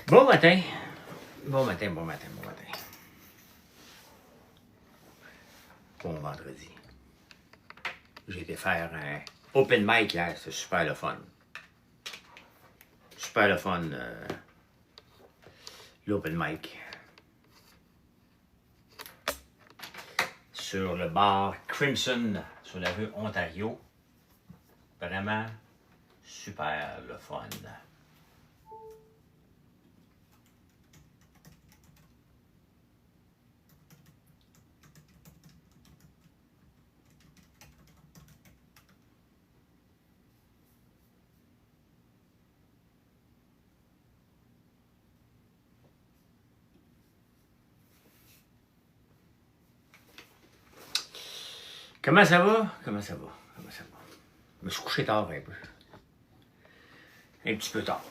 Bon matin. Bon matin, bon matin, bon matin. Bon vendredi. J'ai été faire un open mic hier, c'est super le fun. Super le fun, l'open mic. Sur le bar Crimson, sur la rue Ontario. Vraiment super le fun. Comment ça va? Comment ça va? Comment ça va? Je me suis couché tard un peu. Un petit peu tard.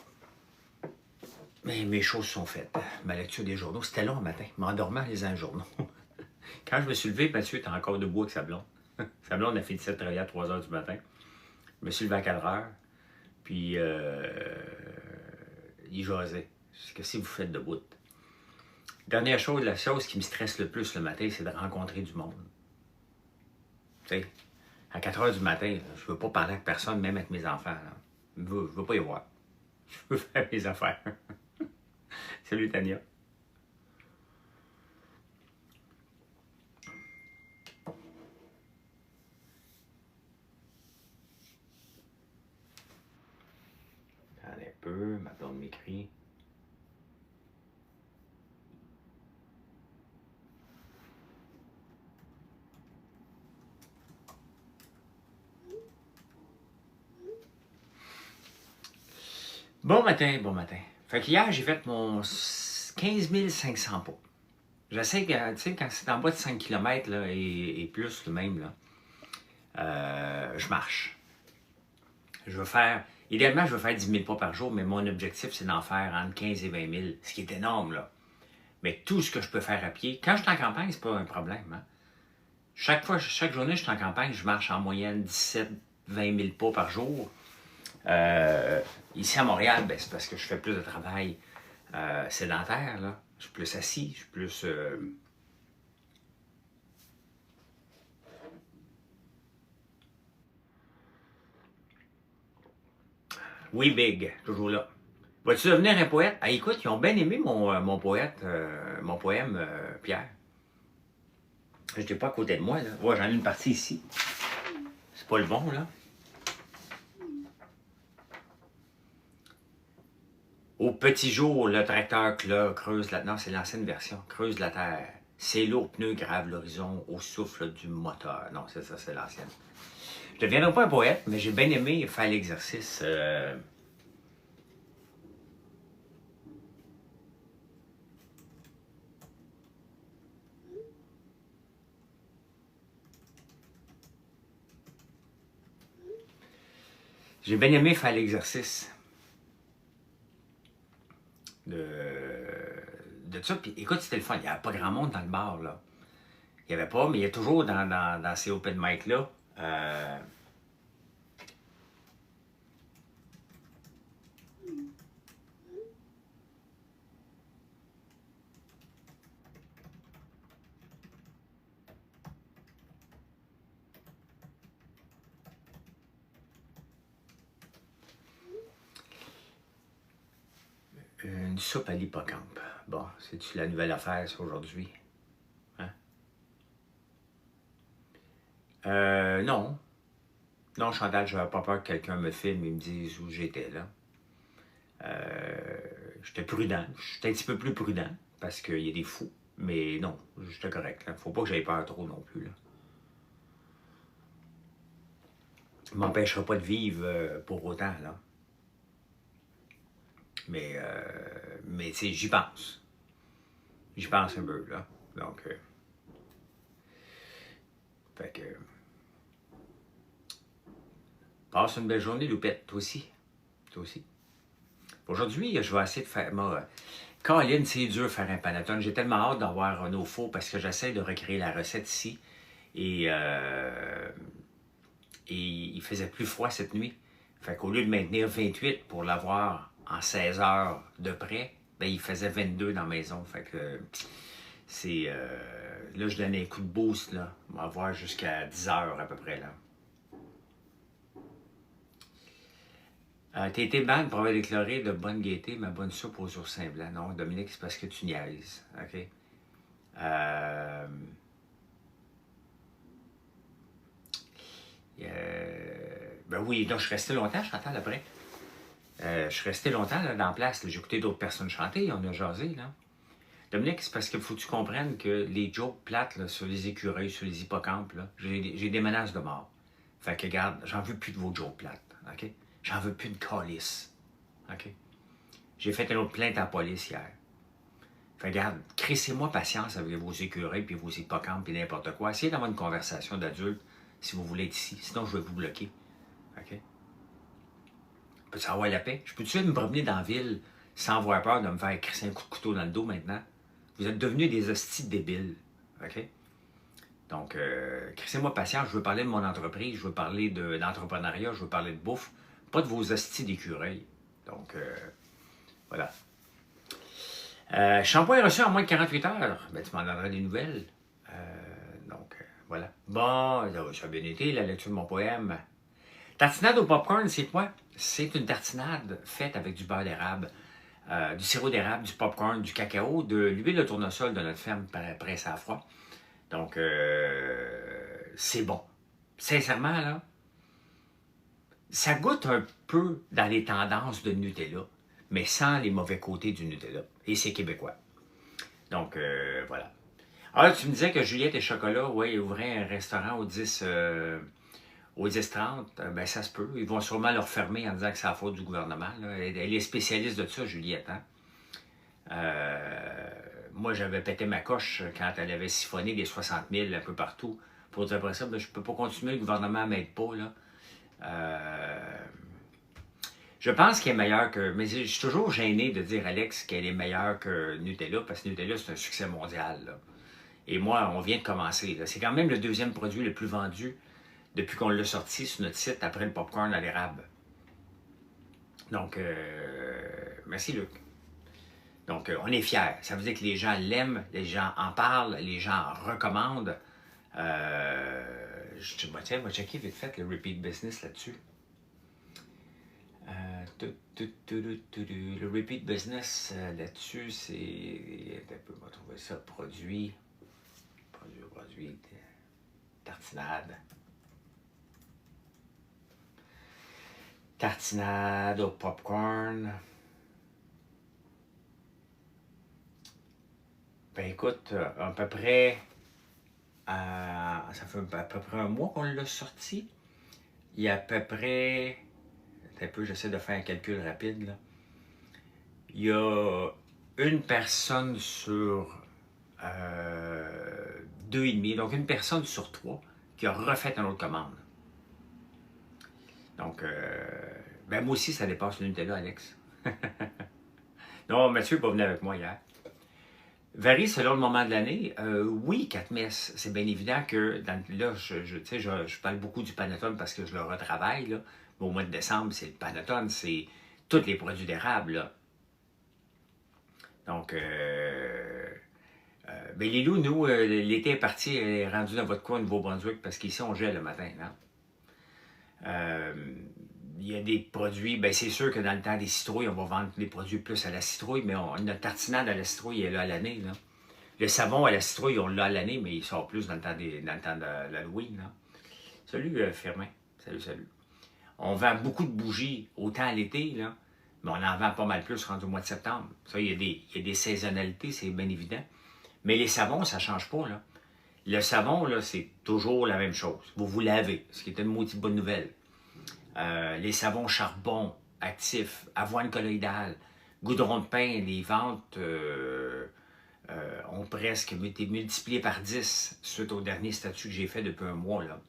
Mais mes choses sont faites. Ma lecture des journaux, c'était long le matin. M'endormant les uns journaux. Quand je me suis levé, Mathieu était encore debout avec sa blonde. Sa blonde a fait 17 travailler à 3 h du matin. Je me suis levé à 4 h. Puis, il jasait. C'est que si vous faites debout. Dernière chose, la chose qui me stresse le plus le matin, c'est de rencontrer du monde. Tu sais, à 4 h du matin, là, je veux pas parler avec personne, même avec mes enfants. Là. Je veux pas y voir. Je veux faire mes affaires. Salut Tania. Attendez un peu, ma blonde m'écrit. Bon matin, bon matin. Fait qu'hier, j'ai fait mon 15 500 pas. J'essaie, tu sais, quand c'est en bas de 5 km là, et plus le même, là, je marche. Je veux faire, idéalement, je veux faire 10 000 pas par jour, mais mon objectif, c'est d'en faire entre 15 et 20 000, ce qui est énorme, là. Mais tout ce que je peux faire à pied, quand je suis en campagne, c'est pas un problème. Hein? Chaque journée que je suis en campagne, je marche en moyenne 17 20 000 pas par jour. Ici à Montréal, ben, c'est parce que je fais plus de travail sédentaire. Là. Je suis plus assis, je suis plus... Oui, Big, toujours là. Vas-tu devenir un poète? Ah, écoute, ils ont bien aimé mon poème, Pierre. Je n'étais pas à côté de moi, là. Ouais, j'en ai une partie ici. C'est pas le bon, là. Au petit jour, le tracteur creuse la... Non, c'est l'ancienne version. Creuse la terre. Ses lourds pneus gravent l'horizon au souffle du moteur. Non, c'est ça, c'est l'ancienne. Je ne deviendrai pas un poète, mais j'ai bien aimé faire l'exercice. J'ai bien aimé faire l'exercice de ça. Puis écoute, c'était le fun. Il n'y avait pas grand monde dans le bar, là. Il n'y avait pas, mais il y a toujours dans ces open mic-là. Une soupe à l'hippocampe. Bon, c'est-tu la nouvelle affaire, ça, aujourd'hui? Hein? Non. Non, Chantal, je n'avais pas peur que quelqu'un me filme et me dise où j'étais, là. J'étais prudent. J'étais un petit peu plus prudent, parce qu'il y a des fous. Mais non, j'étais correct, là. Faut pas que j'aie peur trop non plus, là. Ça ne m'empêchera pas de vivre pour autant, là. Mais tu sais, j'y pense. J'y pense un peu, là. Donc, fait que... Passe une belle journée, Loupette. Toi aussi. Toi aussi. Aujourd'hui, je vais essayer de faire... Caroline, c'est dur de faire un panettone. J'ai tellement hâte d'avoir un eau four parce que j'essaie de recréer la recette ici. Et il faisait plus froid cette nuit. Fait qu'au lieu de maintenir 28 pour l'avoir en 16 heures de près, Ben, il faisait 22 dans la maison. Fait que c'est... là, je donnais un coup de boost, là. On va voir jusqu'à 10 heures à peu près, là. T'as été ban pour avoir déclaré de bonne gaieté, ma bonne soupe aux oursins blancs. Non, Dominique, c'est parce que tu niaises. OK? Euh, ben oui, donc je suis resté longtemps, Chantal, après. Je suis resté longtemps là, dans la place. J'ai écouté d'autres personnes chanter, on a jasé, là. Dominique, c'est parce qu'il faut que tu comprennes que les jokes plates là, sur les écureuils, sur les hippocampes, j'ai des menaces de mort. Fait que, regarde, j'en veux plus de vos jokes plates, OK? J'en veux plus de calice, OK? J'ai fait une autre plainte à la police hier. Fait que, regarde, crissez-moi patience avec vos écureuils, puis vos hippocampes, puis n'importe quoi. Essayez d'avoir une conversation d'adulte si vous voulez être ici. Sinon, je vais vous bloquer, OK? Peux-tu avoir la paix? Je peux-tu me promener dans la ville sans avoir peur de me faire crisser un coup de couteau dans le dos maintenant? Vous êtes devenus des hosties débiles. OK? Donc, crissez-moi patience. Je veux parler de mon entreprise, je veux parler d'entrepreneuriat, je veux parler de bouffe. Pas de vos hosties d'écureuil. Donc, voilà. Shampoing reçu en moins de 48 heures. Ben, tu m'en donneras des nouvelles. Voilà. Bon, ça a bien été, la lecture de mon poème. Tartinade au popcorn, c'est quoi? C'est une tartinade faite avec du beurre d'érable, du sirop d'érable, du popcorn, du cacao, de l'huile de tournesol de notre ferme pressée à froid. Donc, c'est bon. Sincèrement, là, ça goûte un peu dans les tendances de Nutella, mais sans les mauvais côtés du Nutella. Et c'est québécois. Donc, voilà. Alors, tu me disais que Juliette et Chocolat, oui, ouvraient un restaurant au 10-30, ben ça se peut. Ils vont sûrement le refermer en disant que c'est la faute du gouvernement. Là. Elle est spécialiste de ça, Juliette. Hein? Moi, j'avais pété ma coche quand elle avait siphonné les 60 000 un peu partout. Pour dire après ça, ben, je ne peux pas continuer, le gouvernement ne m'aide pas. Là. Je pense qu'elle est meilleure que... Mais je suis toujours gêné de dire, Alex, qu'elle est meilleure que Nutella, parce que Nutella, c'est un succès mondial. Là. Et moi, on vient de commencer. C'est quand même le deuxième produit le plus vendu depuis qu'on l'a sorti sur notre site après le popcorn à l'érable. Donc, merci Luc. Donc, on est fiers. Ça veut dire que les gens l'aiment, les gens en parlent, les gens en recommandent. Tiens, on va checker vite fait le repeat business là-dessus. Le repeat business là-dessus, c'est... On va trouver ça, produit, tartinade. Tartinade au popcorn. Ben écoute, à peu près, ça fait à peu près un mois qu'on l'a sorti. Il y a à peu près, un peu, j'essaie de faire un calcul rapide, là. Il y a une personne sur 2,5, donc une personne sur 3 qui a refait une autre commande. Donc, ben moi aussi, ça dépasse le Nutella, Alex. Non, Mathieu n'est pas venu avec moi hier. Varie selon le moment de l'année. Oui, 4 messes. C'est bien évident que là, je parle beaucoup du panettone parce que je le retravaille. Là. Mais au mois de décembre, c'est le panettone, c'est tous les produits d'érable. Là. Donc, ben Lilou, nous, l'été est parti, elle est rendue dans votre coin au Nouveau-Brunswick parce qu'ici, on gèle le matin. Il y a des produits, ben c'est sûr que dans le temps des citrouilles, on va vendre des produits plus à la citrouille, mais notre tartinade à la citrouille est là à l'année. Là. Le savon à la citrouille, on l'a à l'année, mais il sort plus dans le temps de l'Halloween. Salut Firmin, salut. On vend beaucoup de bougies, autant à l'été, là, mais on en vend pas mal plus rendu au mois de septembre. Ça, il y a des saisonnalités, c'est bien évident. Mais les savons, ça ne change pas. Là. Le savon, là, c'est toujours la même chose. Vous vous lavez, ce qui est une maudite bonne nouvelle. Les savons charbon, actifs, avoine colloïdale, goudron de pain, les ventes ont presque été multipliées par 10 suite au dernier statut que j'ai fait depuis un mois. Là.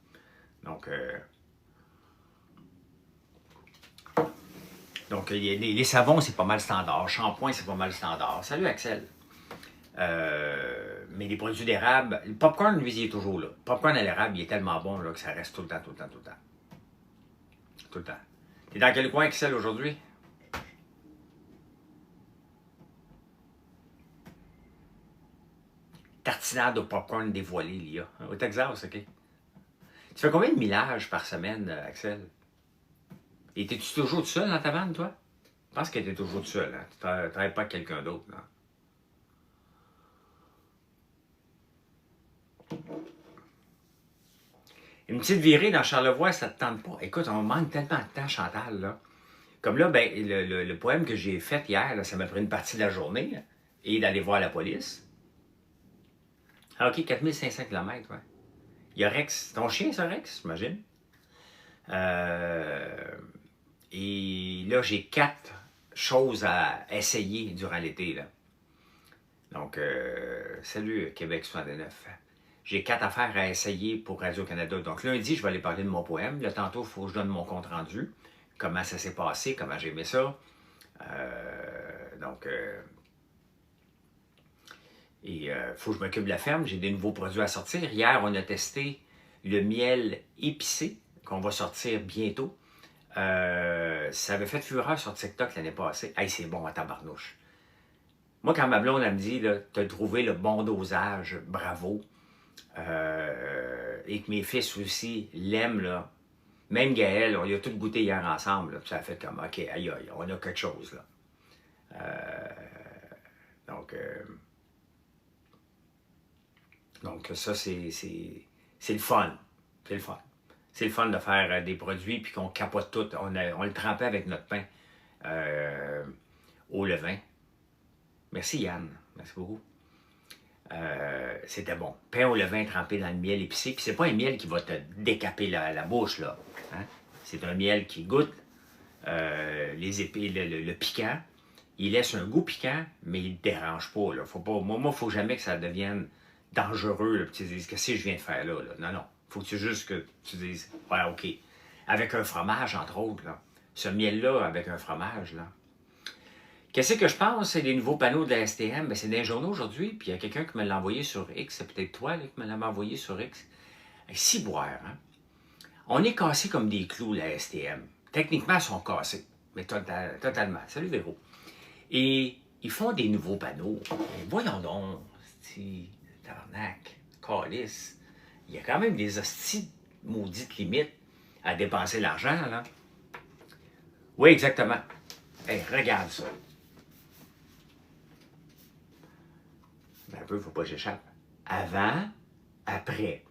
Donc, les savons, c'est pas mal standard. Shampoing, c'est pas mal standard. Salut Axel. Mais les produits d'érable, le popcorn, lui, il est toujours là. Le popcorn à l'érable, il est tellement bon là, que ça reste tout le temps. Tout le temps. T'es dans quel coin, Axel, aujourd'hui? ordinaire de popcorn dévoilé, l'IA. Au Texas, OK? Tu fais combien de millages par semaine, Axel? Et t'es-tu toujours tout seul dans ta vanne, toi? Je pense que t'es toujours tout seul, hein? Tu ne travailles pas avec quelqu'un d'autre, là. Une petite virée dans Charlevoix, ça te tente pas. Écoute, on manque tellement de temps, Chantal, là. Comme là, ben, le poème que j'ai fait hier, là, ça m'a pris une partie de la journée, hein, et d'aller voir la police. Ah, OK, 4500 km, ouais. Il y a Rex. Ton chien, ça, Rex, j'imagine? Et là, j'ai 4 choses à essayer durant l'été, là. Donc, salut Québec 69. J'ai 4 affaires à essayer pour Radio-Canada. Donc, lundi, je vais aller parler de mon poème. Là, tantôt, il faut que je donne mon compte-rendu. Comment ça s'est passé, comment j'ai aimé ça. Il faut que je m'occupe de la ferme. J'ai des nouveaux produits à sortir. Hier, on a testé le miel épicé qu'on va sortir bientôt. Ça avait fait fureur sur TikTok l'année passée. Hey, c'est bon à tabarnouche. Moi, quand ma blonde, elle me dit, tu as trouvé le bon dosage, bravo. Et que mes fils aussi l'aiment, là. Même Gaël, on y a tout goûté hier ensemble. Là, puis ça a fait comme, OK, aïe, aïe, on a quelque chose, là. Donc, ça, c'est le fun. C'est le fun. C'est le fun de faire des produits puis qu'on capote tout. On le trempait avec notre pain au levain. Merci Yann. Merci beaucoup. C'était bon. Pain au levain trempé dans le miel épicé. Puis c'est pas un miel qui va te décaper la bouche, là. Hein? C'est un miel qui goûte les épis, le piquant. Il laisse un goût piquant, mais il ne dérange pas. Là. Faut pas moi, il ne faut jamais que ça devienne dangereux. Là, puis tu dises, qu'est-ce que je viens de faire là? Non, non. Il faut que tu juste que tu dises, ouais, OK. Avec un fromage, entre autres. Là. Ce miel-là, avec un fromage, là. Qu'est-ce que je pense? C'est les nouveaux panneaux de la STM. C'est dans les journaux aujourd'hui, puis il y a quelqu'un qui me l'a envoyé sur X. C'est peut-être toi là, qui me l'avait envoyé sur X. Ciboire, hein? On est cassés comme des clous, la STM. Techniquement, ils sont cassés. Mais totalement. Salut Véro. Et ils font des nouveaux panneaux. Et voyons donc, hostie, tabarnak, calice. Il y a quand même des hosties maudites limites à dépenser l'argent, là. Oui, exactement. Hey, regarde ça. Ben, un peu, il ne faut pas que j'échappe. Avant, après.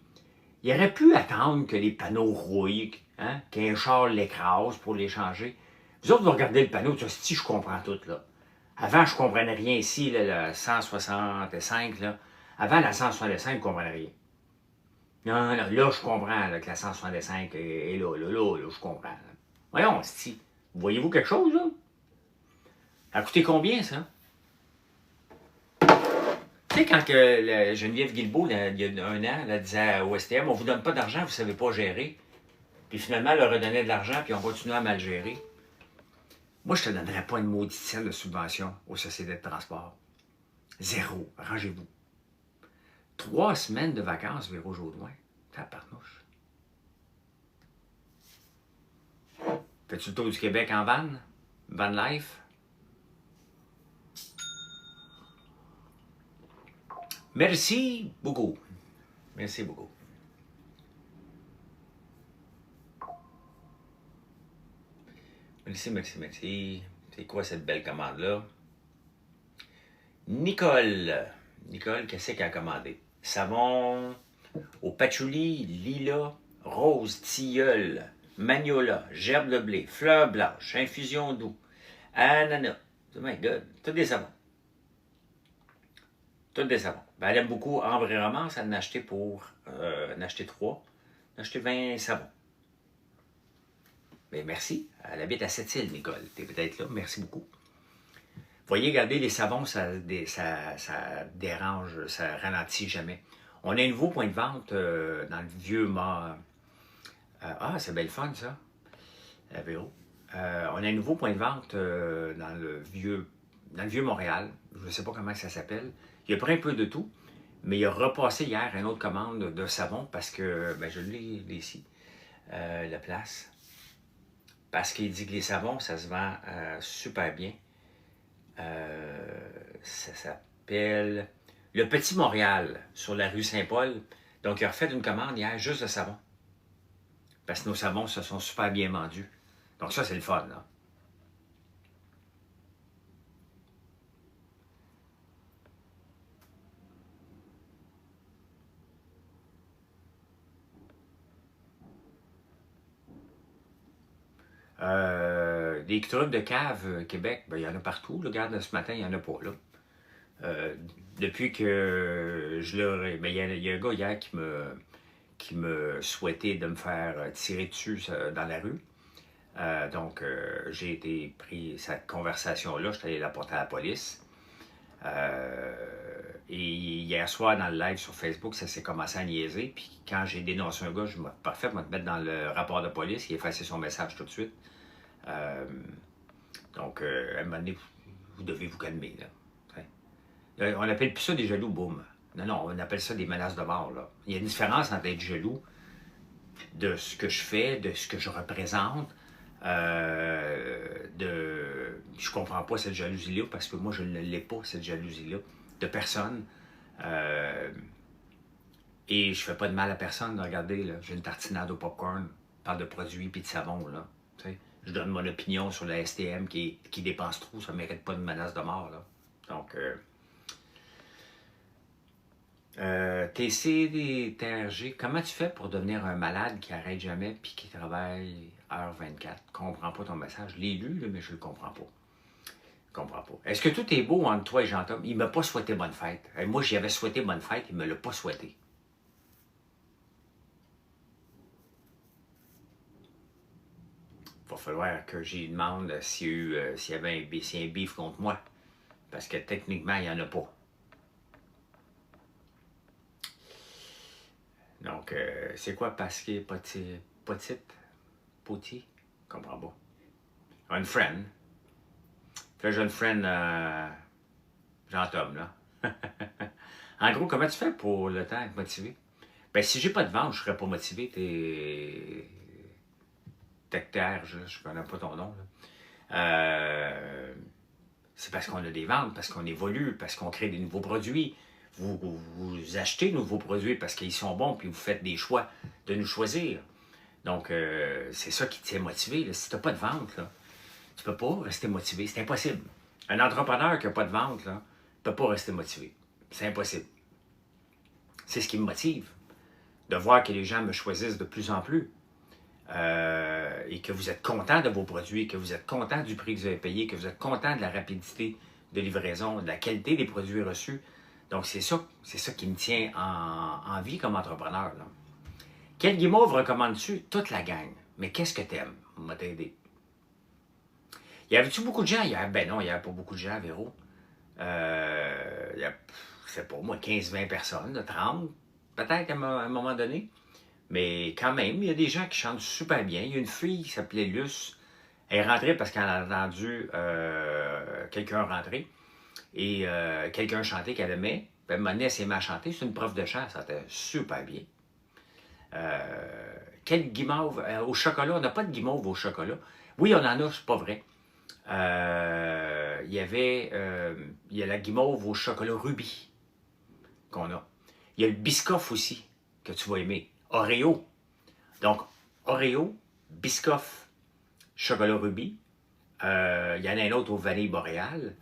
Il aurait pu attendre que les panneaux rouillent, hein, qu'un char l'écrase pour les changer. Vous autres, vous regardez le panneau, tu dis, si je comprends tout, là. Avant, je ne comprenais rien ici, là, la 165, là. Avant, la 165, je ne comprenais rien. Non, là, je comprends là, que la 165 est là, je comprends. Là. Voyons, si. Voyez-vous quelque chose, là? Ça a coûté combien, ça? Tu sais, quand Geneviève Guilbeault, il y a un an, elle disait au STM, on ne vous donne pas d'argent, vous ne savez pas gérer. Puis finalement, elle leur redonnait de l'argent, puis on continue à mal gérer. Moi, je ne te donnerais pas une maudite scène de subvention aux sociétés de transport. Zéro. Arrangez-vous. 3 semaines de vacances, Véro Jodoin. Tabarnouche. Fais-tu le tour du Québec en van? Van life? Merci beaucoup. Merci beaucoup. Merci, merci, merci. C'est quoi cette belle commande-là? Nicole. Nicole, qu'est-ce qu'elle a commandé? Savon au patchouli, lilas, rose, tilleul, magnolia, gerbe de blé, fleurs blanches, infusion doux, ananas. Oh my God, tous des savons. Tous des savons. Ben, elle aime beaucoup Ambre et Romance, elle en a acheté pour en acheter 3. Elle a acheté 20 savons. Mais merci. Elle habite à Sept-Îles, Nicole. Tu es peut-être là. Merci beaucoup. Vous voyez, regardez, les savons, ça dérange, ça ralentit jamais. On a un nouveau point de vente dans le vieux mât. C'est belle fun, ça. Véro. On a un nouveau point de vente dans le vieux Montréal. Je ne sais pas comment ça s'appelle. Il a pris un peu de tout, mais il a repassé hier une autre commande de savon parce que, je l'ai ici, la place. Parce qu'il dit que les savons, ça se vend super bien. Ça s'appelle Le Petit Montréal, sur la rue Saint-Paul, donc il a refait une commande hier juste de savon. Parce que nos savons se sont super bien vendus. Donc ça, c'est le fun, là. Des trucs de cave Québec, ben, il y en a partout. Là. Regarde, ce matin, il n'y en a pas. Là. Depuis que je leur ai... Ben, il y a un gars hier qui me souhaitait de me faire tirer dessus dans la rue. Donc, j'ai été pris cette conversation-là. Je suis allé la porter à la police. Et hier soir, dans le live sur Facebook, ça s'est commencé à niaiser. Puis quand j'ai dénoncé un gars, je me parfait, moi te mettre dans le rapport de police. Il a effacé son message tout de suite. Donc, à un moment donné, vous devez vous calmer. Là. On appelle plus ça des jaloux, boum. Non, non, on appelle ça des menaces de mort. Là. Il y a une différence entre être jaloux de ce que je fais, de ce que je représente. Je comprends pas cette jalousie-là parce que moi, je ne l'ai pas, cette jalousie-là, de personne. Et je fais pas de mal à personne. Regardez, là, j'ai une tartinade au popcorn, je parle de produits puis de savon. Là, t'sais. Je donne mon opinion sur la STM qui dépense trop, ça ne mérite pas de menace de mort. Là. Donc, TCDTRG, comment tu fais pour devenir un malade qui arrête jamais puis qui travaille heure 24? Je comprends pas ton message. Je l'ai lu, là, mais je le comprends pas. Je comprends pas. Est-ce que tout est beau entre toi et Jean-Tom? Il m'a pas souhaité bonne fête. Moi, j'y avais souhaité bonne fête, il me l'a pas souhaité. Il va falloir que j'y demande s'il y avait un beef contre moi. Parce que techniquement, il n'y en a pas. Donc, c'est quoi Pasquier, Potite? Poti? Je comprends pas. Une friend. Fais jeune friend Jean-Tom, là. En gros, comment tu fais pour le temps être motivé? Ben, si j'ai pas de vente, je serais pas motivé. T'es... Tectaire, je connais pas ton nom, là. C'est parce qu'on a des ventes, parce qu'on évolue, parce qu'on crée des nouveaux produits. Vous achetez de nouveaux produits parce qu'ils sont bons, puis vous faites des choix de nous choisir. Donc, c'est ça qui te tient motivé. Là. Si tu n'as pas de vente, là, tu ne peux pas rester motivé. C'est impossible. Un entrepreneur qui n'a pas de vente ne peut pas rester motivé. C'est impossible. C'est ce qui me motive. De voir que les gens me choisissent de plus en plus. Et que vous êtes content de vos produits, que vous êtes content du prix que vous avez payé, que vous êtes content de la rapidité de livraison, de la qualité des produits reçus. Donc, c'est ça qui me tient en vie comme entrepreneur. Là. Quel guimauve recommandes-tu? Toute la gang. Mais qu'est-ce que t'aimes? On m'a t'aider. Y avait-tu beaucoup de gens hier? Ben non, il n'y avait pas beaucoup de gens, Véro. Il y a, c'est pas moi, 15-20 personnes, 30, peut-être à un moment donné. Mais quand même, il y a des gens qui chantent super bien. Il y a une fille qui s'appelait Luce. Elle est rentrée parce qu'elle a entendu quelqu'un rentrer. Et quelqu'un chanter qu'elle aimait. Puis elle m'a donné, elle s'est mise à chanter. C'est une prof de chant, ça était super bien. Quel guimauve au chocolat? On n'a pas de guimauve au chocolat. Oui, on en a, c'est pas vrai. Il y a la guimauve au chocolat rubis qu'on a. Il y a le Biscoff aussi, que tu vas aimer. Oreo. Donc, Oreo, Biscoff, chocolat rubis. Il y en a un autre au vanille boréal.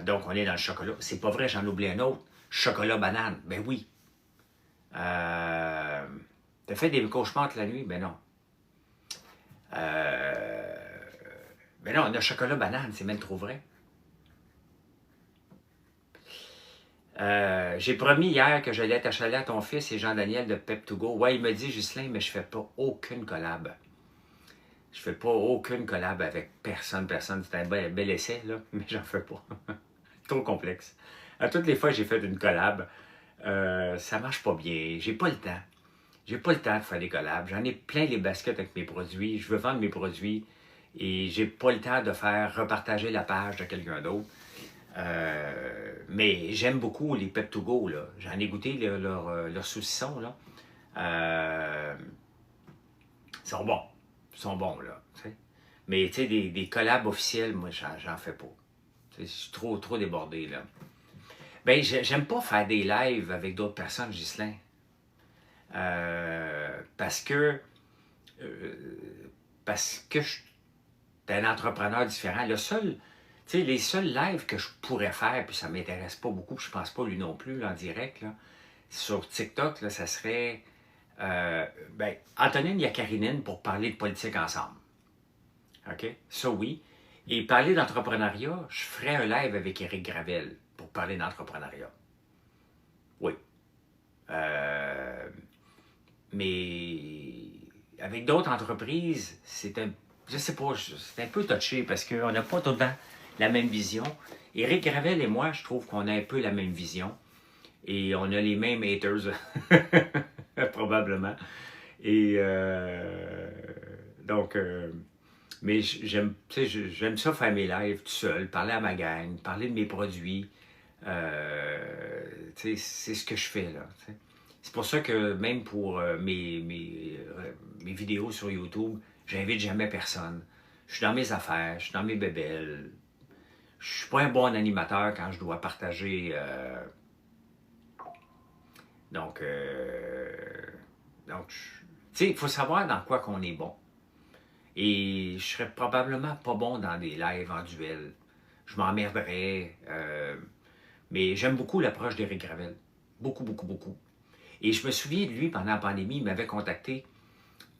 Donc, on est dans le chocolat. C'est pas vrai, j'en oublie un autre. Chocolat banane. Ben oui. T'as fait des cauchemars toute la nuit? Ben non. Ben non, on a chocolat banane, c'est même trop vrai. J'ai promis hier que j'allais t'achaler à ton fils et Jean-Daniel de Pep2Go. Ouais, il me dit, Ghislain, mais je fais pas aucune collab. Je fais pas aucune collab avec personne. C'est un bel essai, là, mais j'en fais pas. Trop complexe. À toutes les fois que j'ai fait une collab, ça marche pas bien. J'ai pas le temps. J'ai pas le temps de faire des collabs. J'en ai plein les baskets avec mes produits. Je veux vendre mes produits et j'ai pas le temps de faire repartager la page de quelqu'un d'autre. Mais j'aime beaucoup les Pep2Go, là. J'en ai goûté leurs saucissons, là. Ils sont bons. Ils sont bons, là. T'sais. Mais, tu sais, des collabs officiels, moi, j'en fais pas. Je suis trop débordé, là. Ben, j'aime pas faire des lives avec d'autres personnes, Ghislain. Parce que je suis un entrepreneur différent. Les seuls lives que je pourrais faire, puis ça ne m'intéresse pas beaucoup, puis je pense pas lui non plus, là, en direct, là, sur TikTok, là, ça serait Antonine Yakarinine pour parler de politique ensemble. OK? Ça, oui. Et parler d'entrepreneuriat, je ferais un live avec Éric Gravel pour parler d'entrepreneuriat. Oui. Mais avec d'autres entreprises, je sais pas, c'est un peu touché parce qu'on n'a pas tout le temps la même vision. Éric Gravel et moi, je trouve qu'on a un peu la même vision. Et on a les mêmes haters, probablement. Et donc, mais j'aime ça faire mes lives tout seul, parler à ma gang, parler de mes produits. C'est ce que je fais là. T'sais. C'est pour ça que même pour mes vidéos sur YouTube, j'invite jamais personne. Je suis dans mes affaires, je suis dans mes bébelles. Je suis pas un bon animateur quand je dois partager. Donc, il faut savoir dans quoi qu'on est bon. Et je serais probablement pas bon dans des lives en duel. Je m'emmerderais. Mais j'aime beaucoup l'approche d'Éric Gravel. Beaucoup, beaucoup, beaucoup. Et je me souviens de lui pendant la pandémie, il m'avait contacté.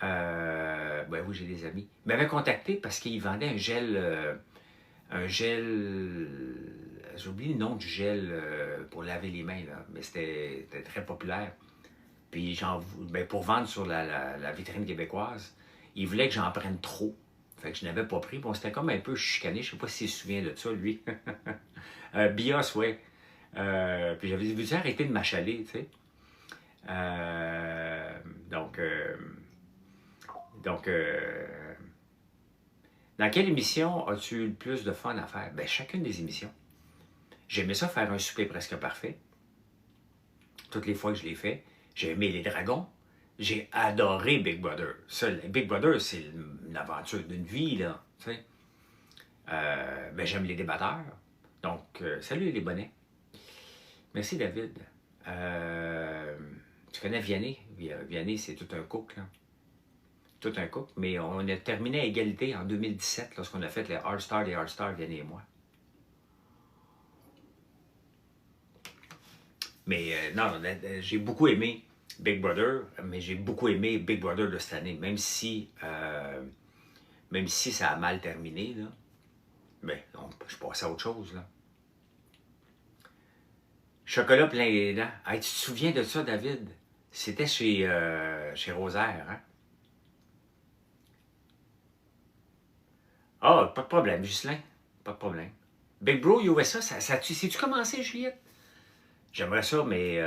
Oui, j'ai des amis. Il m'avait contacté parce qu'il vendait un gel. J'ai oublié le nom du gel pour laver les mains, là, mais c'était très populaire. Puis pour vendre sur la vitrine québécoise, il voulait que j'en prenne trop. Fait que je n'avais pas pris. Bon, c'était comme un peu chicané. Je sais pas s'il se souvient de ça, lui. Bios, ouais. Puis j'avais dit, veux-tu arrêter de m'achaler, tu sais? Donc, dans quelle émission as-tu eu le plus de fun à faire? Ben, chacune des émissions. J'aimais ça faire un souper presque parfait. Toutes les fois que je l'ai fait. J'ai aimé les dragons. J'ai adoré Big Brother. Ça, Big Brother, c'est une aventure d'une vie, là. Tu sais. J'aime les débatteurs. Donc, salut les bonnets. Merci, David. Tu connais Vianney? Vianney, c'est tout un cook, là. Tout un couple, mais on a terminé à égalité en 2017 lorsqu'on a fait les All-Stars des All-Stars, Vianney et moi. Mais non, j'ai beaucoup aimé Big Brother, mais j'ai beaucoup aimé Big Brother de cette année, même si ça a mal terminé, là. Je passe à autre chose, là. Chocolat plein les dents. Hey, tu te souviens de ça, David? C'était chez Rosaire, hein? Ah, pas de problème, Ghislain. Pas de problème. Big Bro USA, sais-tu commencé, Juliette? J'aimerais ça, mais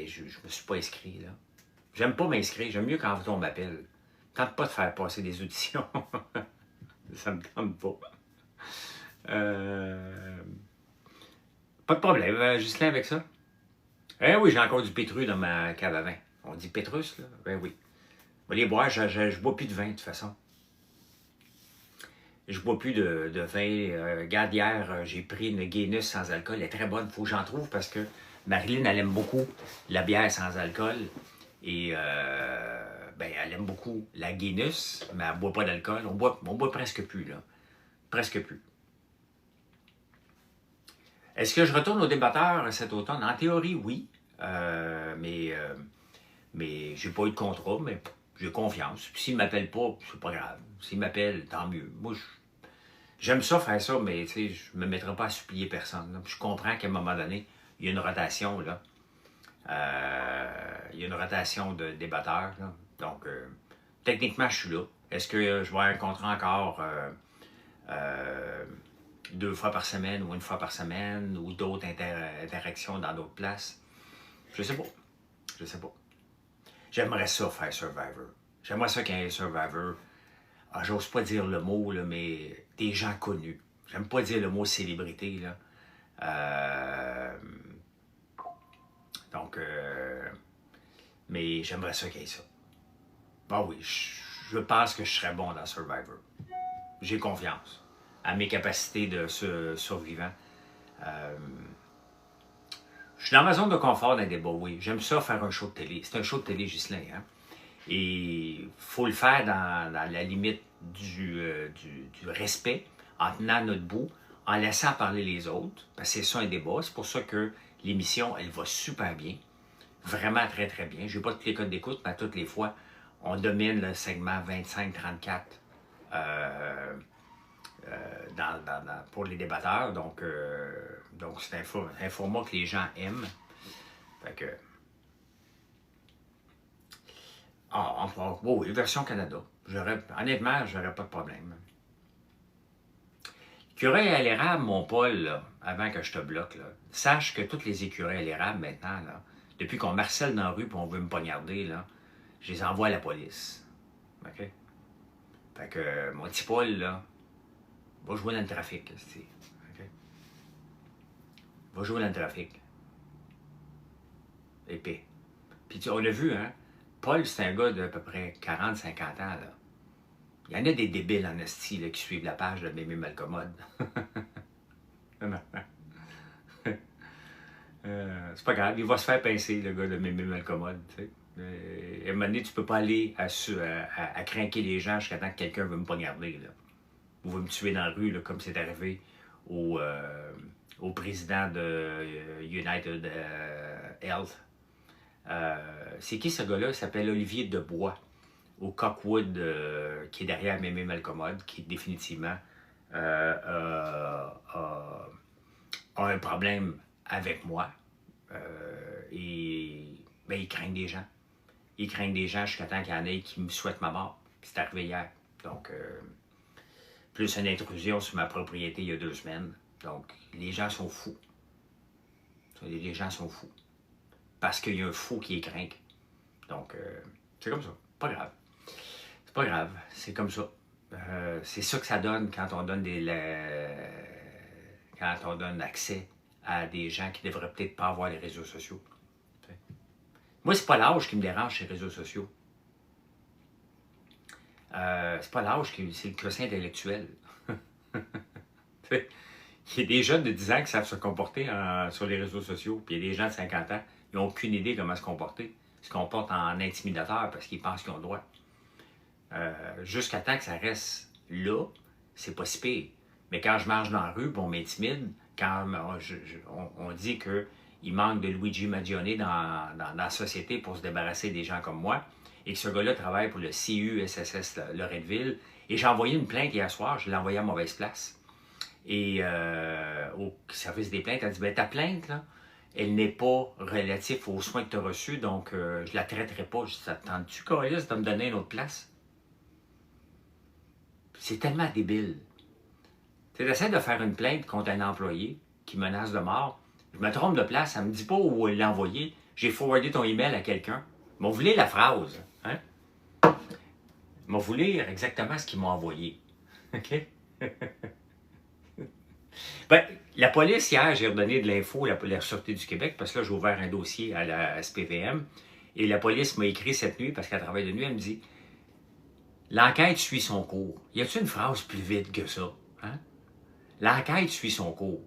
je me suis pas inscrit, là. J'aime pas m'inscrire. J'aime mieux quand on m'appelle. Tente pas de faire passer des auditions. Ça me tente pas. Pas de problème, Ghislain, avec ça. Eh oui, j'ai encore du pétru dans ma cave à vin. On dit pétrus, là? Ben oui. Je vais les boire, je bois plus de vin, de toute façon. Je bois plus de vin. Regarde, hier, j'ai pris une Guinness sans alcool. Elle est très bonne. Il faut que j'en trouve parce que Marilyn, elle aime beaucoup la bière sans alcool. Et elle aime beaucoup la Guinness, mais elle ne boit pas d'alcool. On boit presque plus, là. Presque plus. Est-ce que je retourne au débatteur cet automne? En théorie, oui. Mais j'ai pas eu de contrat, mais j'ai confiance. Puis s'il ne m'appelle pas, c'est pas grave. S'il m'appelle, tant mieux. Moi, j'aime ça faire ça, mais je ne me mettrai pas à supplier personne. Là. Je comprends qu'à un moment donné, il y a une rotation, là. Il y a une rotation de débatteurs, là. Donc, techniquement, je suis là. Est-ce que je vais rencontrer encore 2 fois par semaine ou 1 fois par semaine ou d'autres interactions dans d'autres places? Je sais pas. Je sais pas. J'aimerais ça faire Survivor. J'aimerais ça qu'il y ait un Survivor. J'ose pas dire le mot, là, mais des gens connus. J'aime pas dire le mot célébrité, là. Donc, mais j'aimerais ça qu'il y ait ça. Oui, je pense que je serais bon dans Survivor. J'ai confiance à mes capacités de survivant. Je suis dans ma zone de confort d'un débat, oui. J'aime ça faire un show de télé. C'est un show de télé, Ghislain. Hein? Et il faut le faire dans la limite du respect, en tenant notre bout, en laissant parler les autres, parce que c'est ça un débat. C'est pour ça que l'émission, elle va super bien. Vraiment très, très bien. Je n'ai pas tous les codes d'écoute, mais à toutes les fois, on domine le segment 25-34 pour les débatteurs. Donc c'est un format que les gens aiment. Fait que... oui, version Canada. Honnêtement, j'aurais pas de problème. Écureuil à l'érable, mon Paul, là, avant que je te bloque, là, sache que toutes les écureuils à l'érable, maintenant, là, depuis qu'on marcelle dans la rue et on veut me poignarder, là, je les envoie à la police. OK? Fait que mon petit Paul, là, va jouer dans le trafic. OK? Va jouer dans le trafic. Épée. Puis on l'a vu, hein? Paul, c'est un gars d'à peu près 40-50 ans, là. Il y en a des débiles en esti là, qui suivent la page de Mémé Malcommode. C'est pas grave, il va se faire pincer, le gars de Mémé Malcommode. À un moment donné, tu peux pas aller à craquer les gens jusqu'à temps que quelqu'un veut me poignarder. Là. Ou veut me tuer dans la rue, là, comme c'est arrivé au président de United Health. C'est qui ce gars-là? Il s'appelle Olivier Debois. Au Cockwood, qui est derrière Mémé Malcommode, qui définitivement a un problème avec moi. Et ben, il craint des gens. Il craint des gens jusqu'à temps qu'il y en ait qui me souhaitent ma mort. C'est arrivé hier. Donc, plus une intrusion sur ma propriété il y a 2 semaines. Donc, les gens sont fous. Les gens sont fous. Parce qu'il y a un fou qui est craint. Donc, c'est comme ça. Pas grave. C'est pas grave, c'est comme ça. C'est ça que ça donne quand on donne quand on donne accès à des gens qui devraient peut-être pas avoir les réseaux sociaux. Moi, c'est pas l'âge qui me dérange ces réseaux sociaux. C'est pas l'âge c'est le quotient intellectuel. Il y a des jeunes de 10 ans qui savent se comporter sur les réseaux sociaux, puis il y a des gens de 50 ans, ils n'ont aucune idée comment se comporter. Ils se comportent en intimidateur parce qu'ils pensent qu'ils ont le droit. Jusqu'à temps que ça reste là, c'est pas si pire. Mais quand je marche dans la rue, on m'intimide, quand on dit qu'il manque de Luigi Maggione dans la société pour se débarrasser des gens comme moi, et que ce gars-là travaille pour le CUSSS Loretteville, et j'ai envoyé une plainte hier soir, je l'ai envoyée à mauvaise place. Et au service des plaintes, elle dit, ben ta plainte, là, elle n'est pas relative aux soins que tu as reçus, donc je la traiterai pas. Je dis, attends-tu, Carlis, de me donner une autre place? C'est tellement débile. Tu essaies de faire une plainte contre un employé qui menace de mort. Je me trompe de place, elle ne me dit pas où l'envoyer. J'ai forwardé ton email à quelqu'un. Ils m'ont voulu la phrase. Hein? Ils m'ont voulu lire exactement ce qu'ils m'ont envoyé. OK? Ben, la police, hier, j'ai redonné de l'info à la Sûreté du Québec, parce que là, j'ai ouvert un dossier à la SPVM. Et la police m'a écrit cette nuit, parce qu'elle travaille de nuit, elle me dit l'enquête suit son cours. Y a-t-il une phrase plus vite que ça? Hein? L'enquête suit son cours.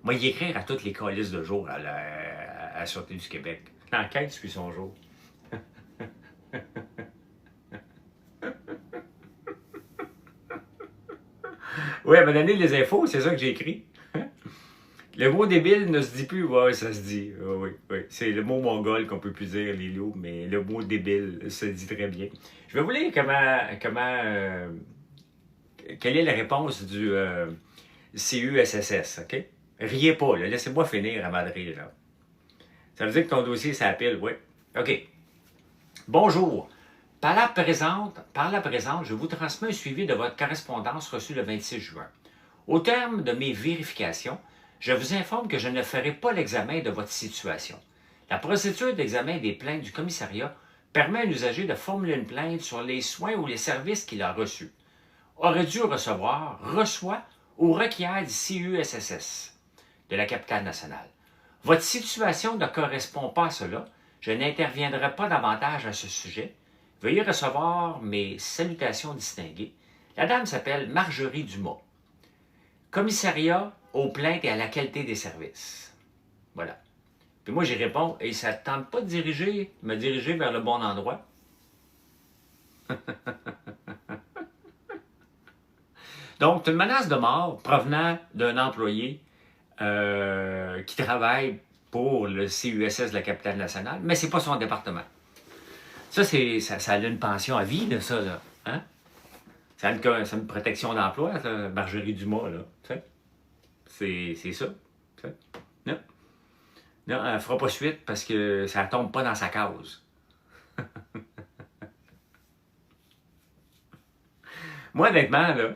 Moi, y écrire à toutes les coalices de jour à la Sûreté du Québec. L'enquête suit son jour. Oui, elle m'a donné les infos, c'est ça que j'ai écrit. Le mot débile ne se dit plus, ouais, ça se dit. Oui, oui. C'est le mot mongol qu'on peut plus dire, les loups, mais le mot débile se dit très bien. Je vais vous lire quelle est la réponse du CUSSS, OK? Riez pas, là. Laissez-moi finir avant de rire, là. Ça veut dire que ton dossier s'appelle, oui. OK. Bonjour. Par la présente, je vous transmets un suivi de votre correspondance reçue le 26 juin. Au terme de mes vérifications, je vous informe que je ne ferai pas l'examen de votre situation. La procédure d'examen des plaintes du commissariat permet à un usager de formuler une plainte sur les soins ou les services qu'il a reçus, aurait dû recevoir, reçoit ou requiert du CUSSS de la capitale nationale. Votre situation ne correspond pas à cela. Je n'interviendrai pas davantage à ce sujet. Veuillez recevoir mes salutations distinguées. La dame s'appelle Marjorie Dumas. Commissariat aux plaintes et à la qualité des services. Voilà. Puis moi, j'y réponds, et ça ne te tente pas de me diriger vers le bon endroit? Donc, une menace de mort provenant d'un employé qui travaille pour le CUSS de la capitale nationale, mais ce n'est pas son département. Ça, ça a une pension à vie, là, ça. Là. Hein? Ça a une protection d'emploi, Marjorie Dumas. Là, c'est ça. T'sais. Non. Non, elle ne fera pas suite parce que ça ne tombe pas dans sa cause. Moi, honnêtement, là,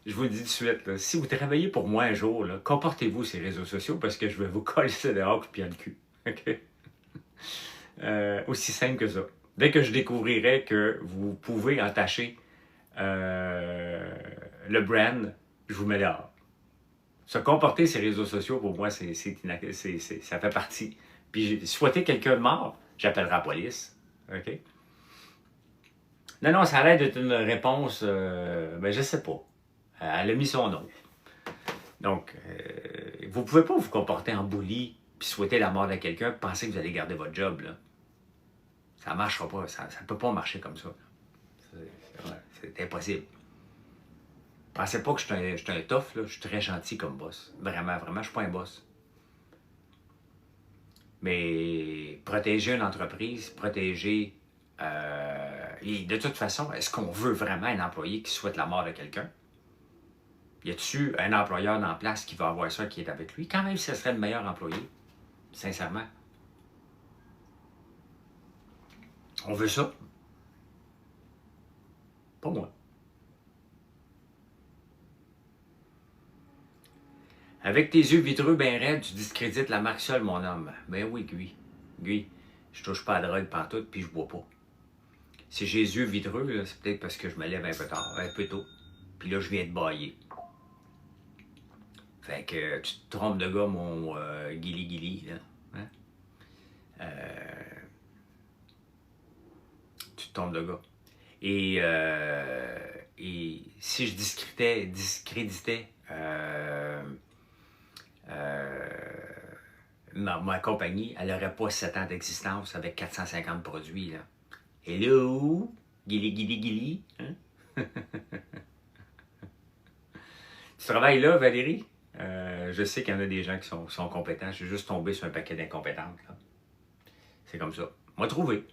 je vous le dis tout de suite, là, si vous travaillez pour moi un jour, comportez-vous sur les réseaux sociaux parce que je vais vous coller ça dehors puis le cul. Okay? Aussi simple que ça. Dès que je découvrirai que vous pouvez entacher le brand, je vous mets dehors. Se comporter sur les réseaux sociaux, pour moi, ça fait partie. Puis, souhaiter quelqu'un de mort, j'appellerai la police. OK? Non, ça a l'air d'être une réponse, je sais pas. Elle a mis son nom. Donc, vous pouvez pas vous comporter en bully puis souhaiter la mort de quelqu'un et penser que vous allez garder votre job, là. Ça ne marchera pas. Ça ne peut pas marcher comme ça. C'est impossible. Pensez pas que je suis un tough, là. Je suis très gentil comme boss. Vraiment, vraiment, je ne suis pas un boss. Mais protéger une entreprise, protéger... et de toute façon, est-ce qu'on veut vraiment un employé qui souhaite la mort de quelqu'un? Y a-t-il un employeur en place qui va avoir ça, qui est avec lui? Quand même, ce serait le meilleur employé. Sincèrement. On veut ça? Pas moi. Avec tes yeux vitreux bien raides, tu discrédites la marque seule, mon homme. Ben oui, Guy, je touche pas à la drogue pantoute, puis je bois pas. Si j'ai les yeux vitreux, c'est peut-être parce que je me lève un peu tard, un peu tôt. Puis là, je viens de bailler. Fait que tu te trompes de gars, mon guili, là. Hein? Tu te trompes de gars. Et si je discréditais ma compagnie, elle n'aurait pas 7 ans d'existence avec 450 produits. Là. Hello? Guili. Hein? Tu travailles là, Valérie? Je sais qu'il y en a des gens qui sont compétents. Je suis juste tombé sur un paquet d'incompétentes. C'est comme ça. Moi, trouvé.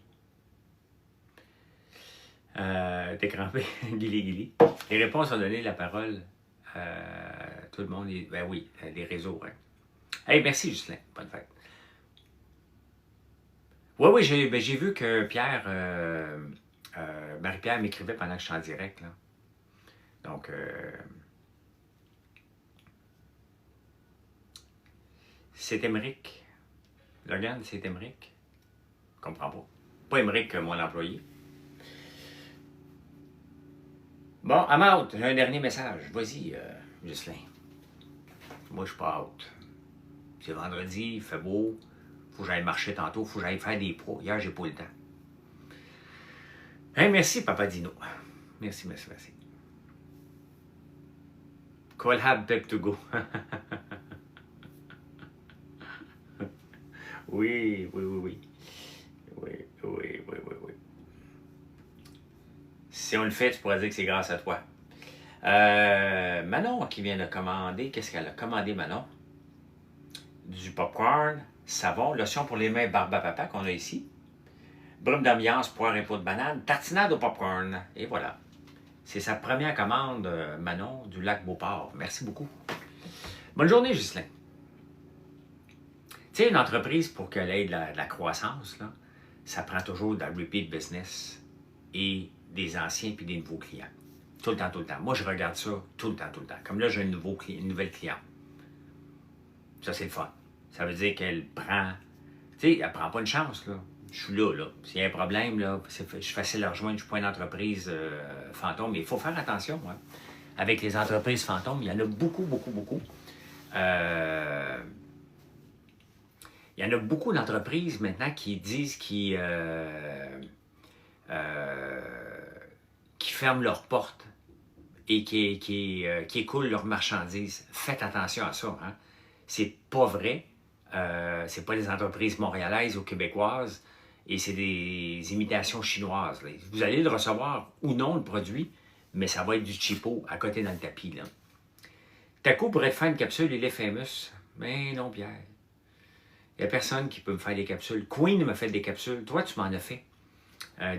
T'es crampé, Guili. Les réponses ont donné la parole à tout le monde. Ben oui, les réseaux. Hein. Hey, merci, Ghislain. Bonne fête. Oui, j'ai vu que Pierre, Marie-Pierre m'écrivait pendant que je suis en direct. Là. Donc, c'est Émeric. Logan, c'est Émeric. Je comprends pas. Pas Émeric, mon employé. Bon, I'm out. J'ai un dernier message. Vas-y, Ghislain. Moi, je suis pas out. C'est vendredi, il fait beau. Faut que j'aille marcher tantôt. Faut que j'aille faire des pros. Hier, j'ai pas eu le temps. Hey, merci, Papa Dino. Merci. Call have pep to go. Oui. Si on le fait, tu pourrais dire que c'est grâce à toi. Manon qui vient de commander. Qu'est-ce qu'elle a commandé, Manon? Du popcorn, savon, lotion pour les mains barbe à papa qu'on a ici. Brume d'ambiance, poire et peau de banane, tartinade au popcorn. Et voilà. C'est sa première commande, Manon, du lac Beauport. Merci beaucoup. Bonne journée, Ghislain. Tu sais, une entreprise, pour qu'elle ait de la croissance, là, ça prend toujours de la repeat business et des anciens puis des nouveaux clients. Tout le temps. Moi, je regarde ça tout le temps. Comme là, j'ai une nouvelle cliente. Ça, c'est le fun. Ça veut dire qu'elle prend... Tu sais, elle prend pas une chance, là. Je suis là. S'il y a un problème, là, je suis facile à rejoindre, je ne suis pas une entreprise fantôme. Mais il faut faire attention, hein. Avec les entreprises fantômes, il y en a beaucoup. Il y en a beaucoup d'entreprises maintenant qui disent qui ferment leurs portes et qui écoulent leurs marchandises. Faites attention à ça. Hein? C'est pas vrai. C'est pas des entreprises montréalaises ou québécoises. Et c'est des imitations chinoises. Là. Vous allez le recevoir ou non, le produit, mais ça va être du cheapo à côté dans le tapis. Là. Taco pourrait te faire une capsule, il est famous. Mais non, Pierre. Il n'y a personne qui peut me faire des capsules. Queen m'a fait des capsules. Toi, tu m'en as fait.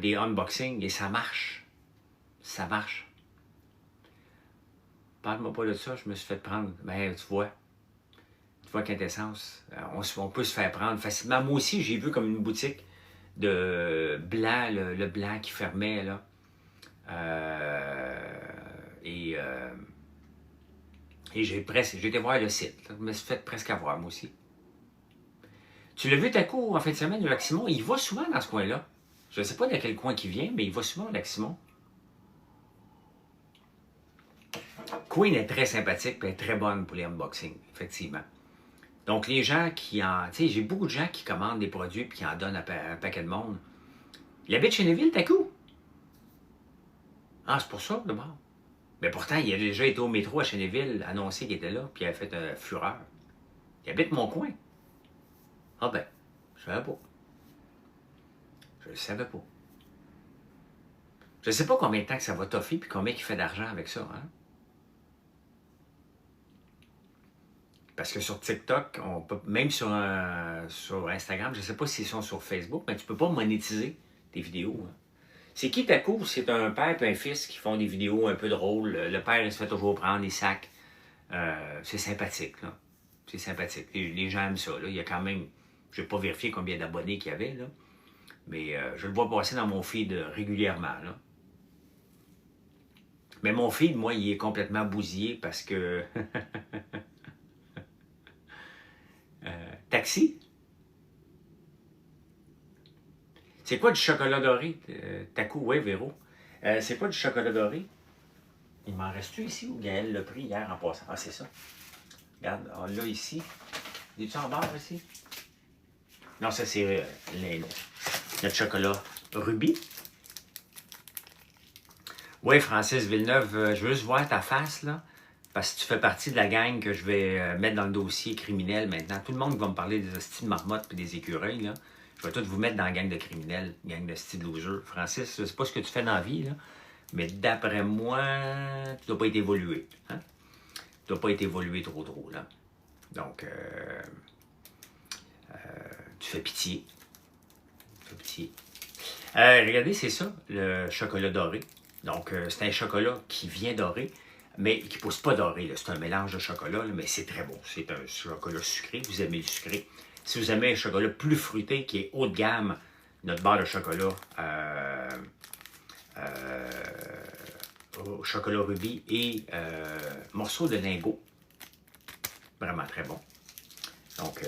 Des unboxings et ça marche. Ça marche. Parle-moi pas de ça, je me suis fait prendre. Ben, tu vois. Tu vois, quintessence. On peut se faire prendre facilement. Moi aussi, j'ai vu comme une boutique de blanc, le blanc qui fermait, là. Et j'ai été voir le site. Là. Je me suis fait presque avoir, moi aussi. Tu l'as vu, Taco, en fin de semaine, le Lac-Simon? Il va souvent dans ce coin-là. Je ne sais pas de quel coin il vient, mais il va souvent au Lac-Simon. Queen est très sympathique et très bonne pour les unboxings, effectivement. Donc, les gens qui en... Tu sais, j'ai beaucoup de gens qui commandent des produits et qui en donnent à un paquet de monde. Il habite chez Neville, Taco? Ah, c'est pour ça, d'abord. Mais pourtant, il a déjà été au métro à Chénéville, annoncé qu'il était là, puis il a fait fureur. Il habite mon coin. Ah ben, je savais pas. Je le savais pas. Je sais pas combien de temps que ça va toffer, puis combien il fait d'argent avec ça, hein? Parce que sur TikTok, on peut, même sur Instagram, je sais pas s'ils sont sur Facebook, mais tu peux pas monétiser tes vidéos. Hein. C'est qui Taco? C'est un père et un fils qui font des vidéos un peu drôles. Le père, il se fait toujours prendre des sacs. C'est sympathique, là. C'est sympathique. Les gens aiment ça, là. Il y a quand même... Je n'ai pas vérifié combien d'abonnés qu'il y avait, là. Mais je le vois passer dans mon feed régulièrement, là. Mais mon feed, moi, il est complètement bousillé parce que... Taxi? C'est quoi du chocolat doré? Taco, ouais, Véro. C'est quoi du chocolat doré? Il m'en reste-tu ici ou Gaël l'a pris hier en passant? Ah, c'est ça. Regarde, on l'a ici. Es-tu en barre ici? Non, ça, c'est notre chocolat rubis. Oui, Francis Villeneuve, je veux juste voir ta face, là, parce que tu fais partie de la gang que je vais mettre dans le dossier criminel maintenant. Tout le monde va me parler des hosties de marmottes et des écureuils, là. Je vais tout vous mettre dans la gang de criminels, gang de style loser. Francis, je sais pas ce que tu fais dans la vie, là, mais d'après moi, tu dois pas être évolué. Hein? Tu dois pas être évolué trop, là. Donc, tu fais pitié. Tu fais pitié. Regardez, c'est ça, le chocolat doré. Donc, c'est un chocolat qui vient doré, mais qui ne pousse pas doré. C'est un mélange de chocolat, là, mais c'est très bon. C'est un chocolat sucré. Vous aimez le sucré. Si vous aimez un chocolat plus fruité, qui est haut de gamme, notre barre de chocolat au chocolat rubis et morceau de lingot. Vraiment très bon. Donc,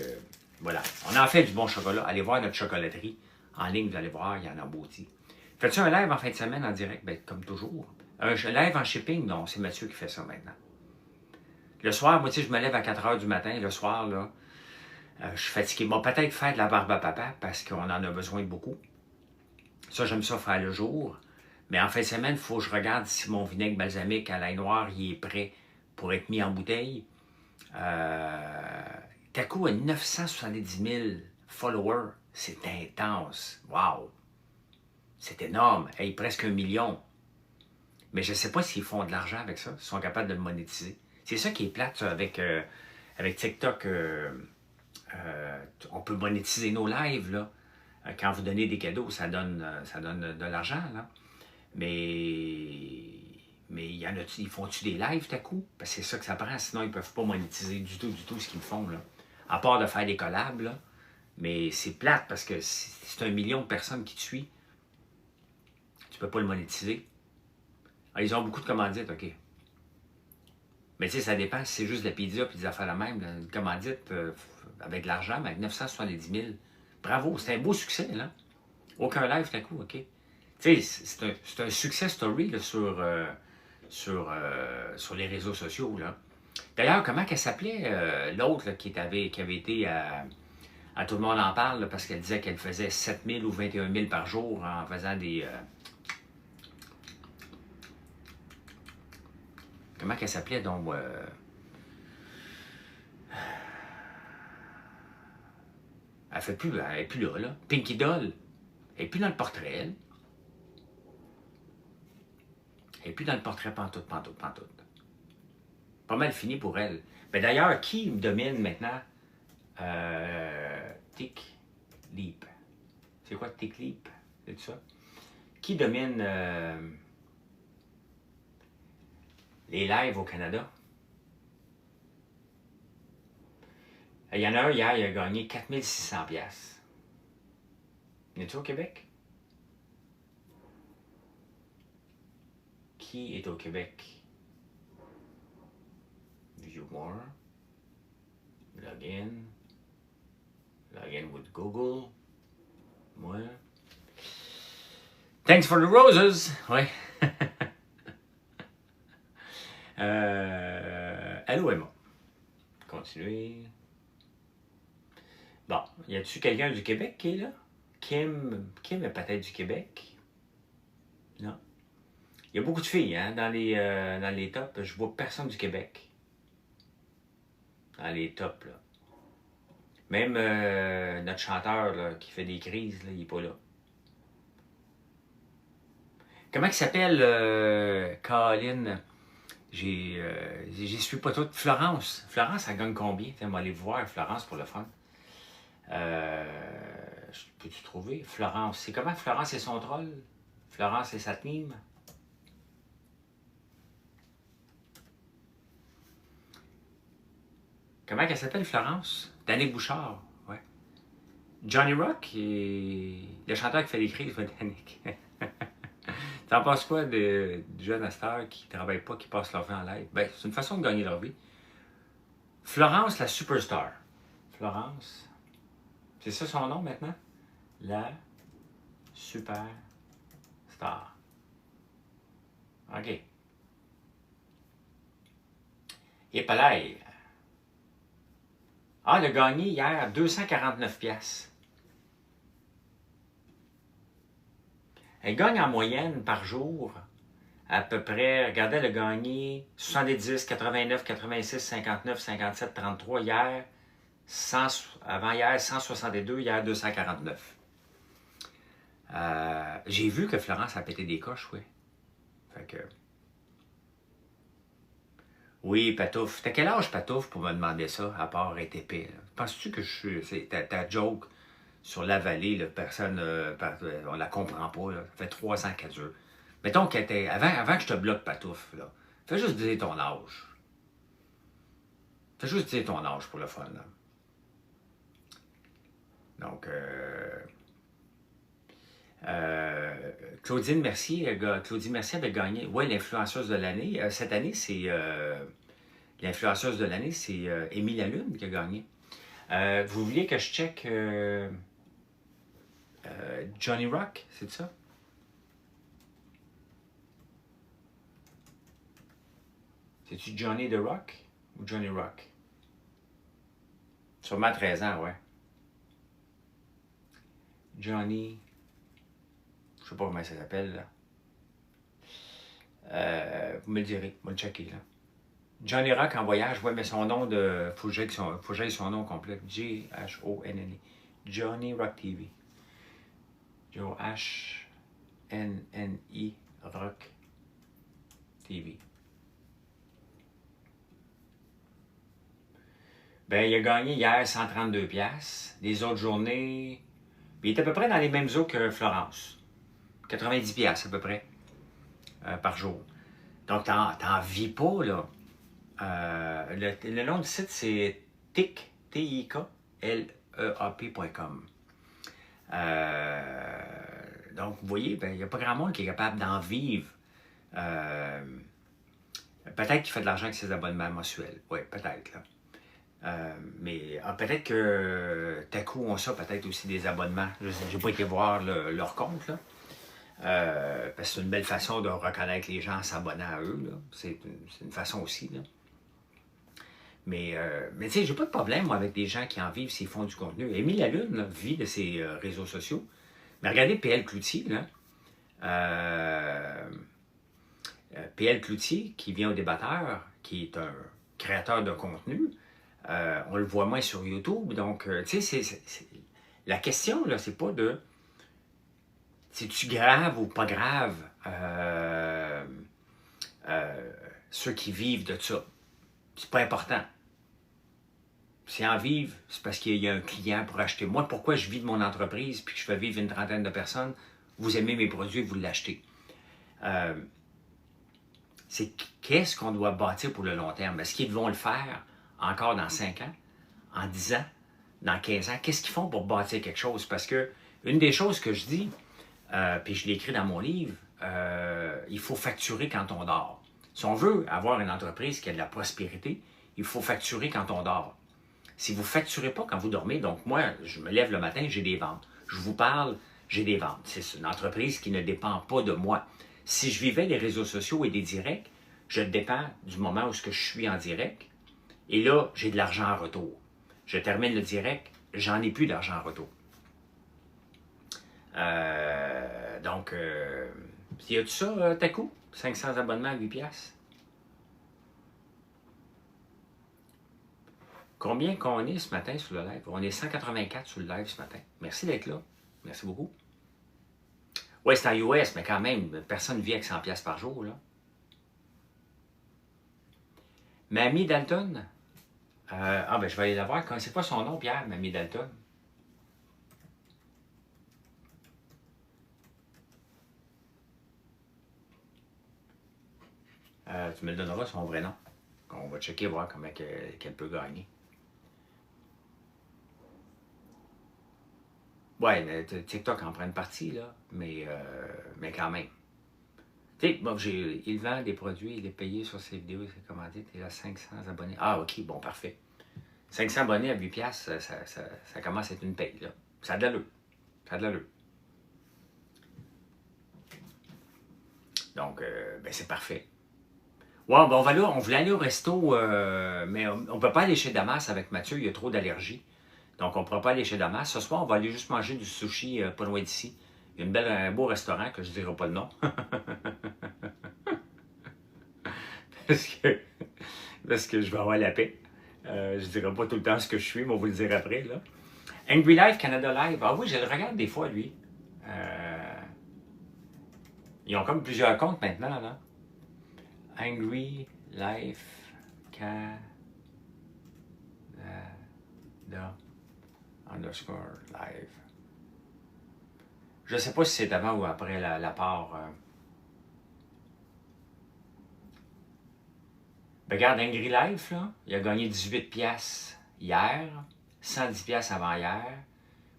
voilà. On en fait du bon chocolat. Allez voir notre chocolaterie. En ligne, vous allez voir, il y en a embouti. Fais-tu un live en fin de semaine en direct? Ben, comme toujours. Un live en shipping? Non, c'est Mathieu qui fait ça maintenant. Le soir, moi, tu sais, je me lève à 4 h du matin. Le soir, là, je suis fatigué. Bon, peut-être faire de la barbe à papa parce qu'on en a besoin de beaucoup. Ça, j'aime ça faire le jour. Mais en fin de semaine, il faut que je regarde si mon vinaigre balsamique à l'ail noir, il est prêt pour être mis en bouteille. Taco a 970 000 followers. C'est intense. Wow! C'est énorme. Hey, presque 1 million. Mais je ne sais pas s'ils font de l'argent avec ça. S'ils sont capables de le monétiser. C'est ça qui est plate ça, avec TikTok. On peut monétiser nos lives. Là. Quand vous donnez des cadeaux, ça donne de l'argent. Là. Mais y en a, ils font-tu des lives, Taco? Parce que c'est ça que ça prend. Sinon, ils ne peuvent pas monétiser du tout ce qu'ils font. Là. À part de faire des collabs. Là. Mais c'est plate parce que c'est 1 million de personnes qui te suivent. Tu ne peux pas le monétiser. Ah, ils ont beaucoup de commandites, OK. Mais tu sais, ça dépend si c'est juste de la pizza et des affaires la même. Une commandite avec de l'argent, mais avec 970 000. Bravo, c'est un beau succès, là. Aucun live, tout à coup, OK. Tu sais, c'est un success story là, sur les réseaux sociaux, là. D'ailleurs, comment qu'elle s'appelait, l'autre là, qui avait été à Tout le monde en parle, là, parce qu'elle disait qu'elle faisait 7 000 ou 21 000 par jour en faisant des... Comment qu'elle s'appelait donc? Elle fait plus, elle n'est plus là, là. Pinky Doll, elle n'est plus dans le portrait, elle. Elle n'est plus dans le portrait pantoute, pantoute, pantoute. Pas mal fini pour elle. Mais d'ailleurs, qui domine maintenant Tick Leap? C'est quoi Tick Leap? C'est ça? Qui domine les lives au Canada? Il y en a un hier, il a gagné 4600 $. Es-tu au Québec? Qui est au Québec? View more. Login. Login with Google. Moi. Thanks for the roses. Ouais. Allô Emma. Continuez. Bon, y a-tu quelqu'un du Québec qui est là? Kim est peut-être du Québec. Non. Il y a beaucoup de filles hein, dans les tops. Je vois personne du Québec. Dans les tops, là. Même notre chanteur là, qui fait des crises, là, il n'est pas là. Comment il s'appelle, Colin? J'y suis pas toute. Florence. Florence, elle gagne combien? On va aller voir Florence pour le fun. Peux-tu trouver? Florence. C'est comment Florence et son troll? Florence et sa team? Comment elle s'appelle, Florence? Danick Bouchard, ouais. Johnny Rock, le chanteur qui fait les crises, c'est Danick. T'en penses quoi des jeunes asters qui ne travaillent pas, qui passent leur vie en live? Ben, c'est une façon de gagner leur vie. Florence, la superstar. Florence, c'est ça son nom maintenant? La superstar. OK. Et pas là. Ah, elle a gagné hier 249 $. Elle gagne en moyenne par jour à peu près, regardez, elle a gagné 70, 89, 86, 59, 57, 33 hier, 100, avant hier 162, hier 249. J'ai vu que Florence a pété des coches, oui. Fait que... Oui, Patouf. T'as quel âge, Patouf, pour me demander ça, à part être épais? Penses-tu que je suis... C'est ta joke sur la vallée, là, personne... on la comprend pas, là. Ça fait 3 ans qu'elle dure. Mettons qu'elle était... Avant que je te bloque, Patouf, là, fais juste dire ton âge. Fais juste dire ton âge pour le fun, là. Donc, Claudine Mercier avait gagné, ouais, l'influenceuse de l'année. Cette année, c'est l'influenceuse de l'année, c'est Émile Lalune qui a gagné. Vous vouliez que je check Johnny Rock, c'est ça? C'est-tu Johnny the Rock ou Johnny Rock? Sûrement 13 ans, ouais. Johnny... Je sais pas comment ça s'appelle, là. Vous me le direz, vous me le checker, là. Johnny Rock en voyage, ouais, mais son nom de... Faut que j'aille son nom complet. J-H-O-N-N-I. Johnny Rock TV. J-H-N-N-I Rock TV. Ben, il a gagné hier 132 $. Les autres journées... Il est à peu près dans les mêmes eaux que Florence. 90 $ à peu près par jour. Donc, t'en vis pas, là. Le nom du site, c'est TIK, TIKLEAP.com. Donc, vous voyez, il n'y a pas grand monde qui est capable d'en vivre. Peut-être qu'il fait de l'argent avec ses abonnements mensuels. Oui, peut-être, là. Mais peut-être que Taku ont ça, peut-être aussi des abonnements. Je n'ai pas été voir leur compte, là. Parce que c'est une belle façon de reconnaître les gens en s'abonnant à eux. C'est une façon aussi. Là. Mais tu sais, j'ai pas de problème moi, avec des gens qui en vivent s'ils font du contenu. Émile Lalune là, vit de ses réseaux sociaux. Mais regardez PL Cloutier, là. PL Cloutier, qui vient au débatteur, qui est un créateur de contenu, on le voit moins sur YouTube. Donc, tu sais, La question, là, c'est pas de c'est-tu grave ou pas grave ceux qui vivent de ça. C'est pas important. Si en vivent, c'est parce qu'il y a un client pour acheter. Moi, pourquoi je vis de mon entreprise puis que je fais vivre une trentaine de personnes, vous aimez mes produits, vous l'achetez. C'est qu'est-ce qu'on doit bâtir pour le long terme? Est-ce qu'ils vont le faire encore dans 5 ans, en 10 ans, dans 15 ans? Qu'est-ce qu'ils font pour bâtir quelque chose? Parce que une des choses que je dis, puis je l'ai écrit dans mon livre, il faut facturer quand on dort. Si on veut avoir une entreprise qui a de la prospérité, il faut facturer quand on dort. Si vous ne facturez pas quand vous dormez, donc moi, je me lève le matin, j'ai des ventes. Je vous parle, j'ai des ventes. C'est une entreprise qui ne dépend pas de moi. Si je vivais des réseaux sociaux et des directs, je dépends du moment où je suis en direct. Et là, j'ai de l'argent en retour. Je termine le direct, j'en ai plus d'argent en retour. Donc, y a tout ça, Taku? 500 abonnements à 8 piastres. Combien qu'on est ce matin sur le live? On est 184 sur le live ce matin. Merci d'être là. Merci beaucoup. Oui, c'est en US, mais quand même, personne ne vit avec 100 piastres par jour, là. Mamie Dalton? Ben, je vais aller la voir. C'est quoi son nom, Pierre, Mamie Dalton? Tu me le donneras son vrai nom. On va checker, voir comment qu'elle peut gagner. Ouais, TikTok en prend une partie, là, mais quand même. Tu sais, bon, il vend des produits, il est payé sur ses vidéos, c'est commandé, il a 500 abonnés. Ah, ok, bon, parfait. 500 abonnés à 8 piastres, ça commence à être une paye, là. Ça a de l'allure. Ça a de l'allure. Donc, ben, c'est parfait. Ouais, ben on voulait aller au resto, mais on ne peut pas aller chez Damas avec Mathieu, il y a trop d'allergies. Donc, on ne pourra pas aller chez Damas. Ce soir, on va aller juste manger du sushi pas loin d'ici. Il y a un beau restaurant que je ne dirai pas le nom. parce que je vais avoir la paix. Je ne dirai pas tout le temps ce que je suis, mais on va vous le dire après. Là. Angry Life, Canada Live. Ah oui, je le regarde des fois, lui. Ils ont comme plusieurs comptes maintenant, là. Angry Life Canada underscore live. Je ne sais pas si c'est avant ou après la part. Regarde, Angry Life, là, il a gagné 18 piastres hier, 110 piastres avant-hier.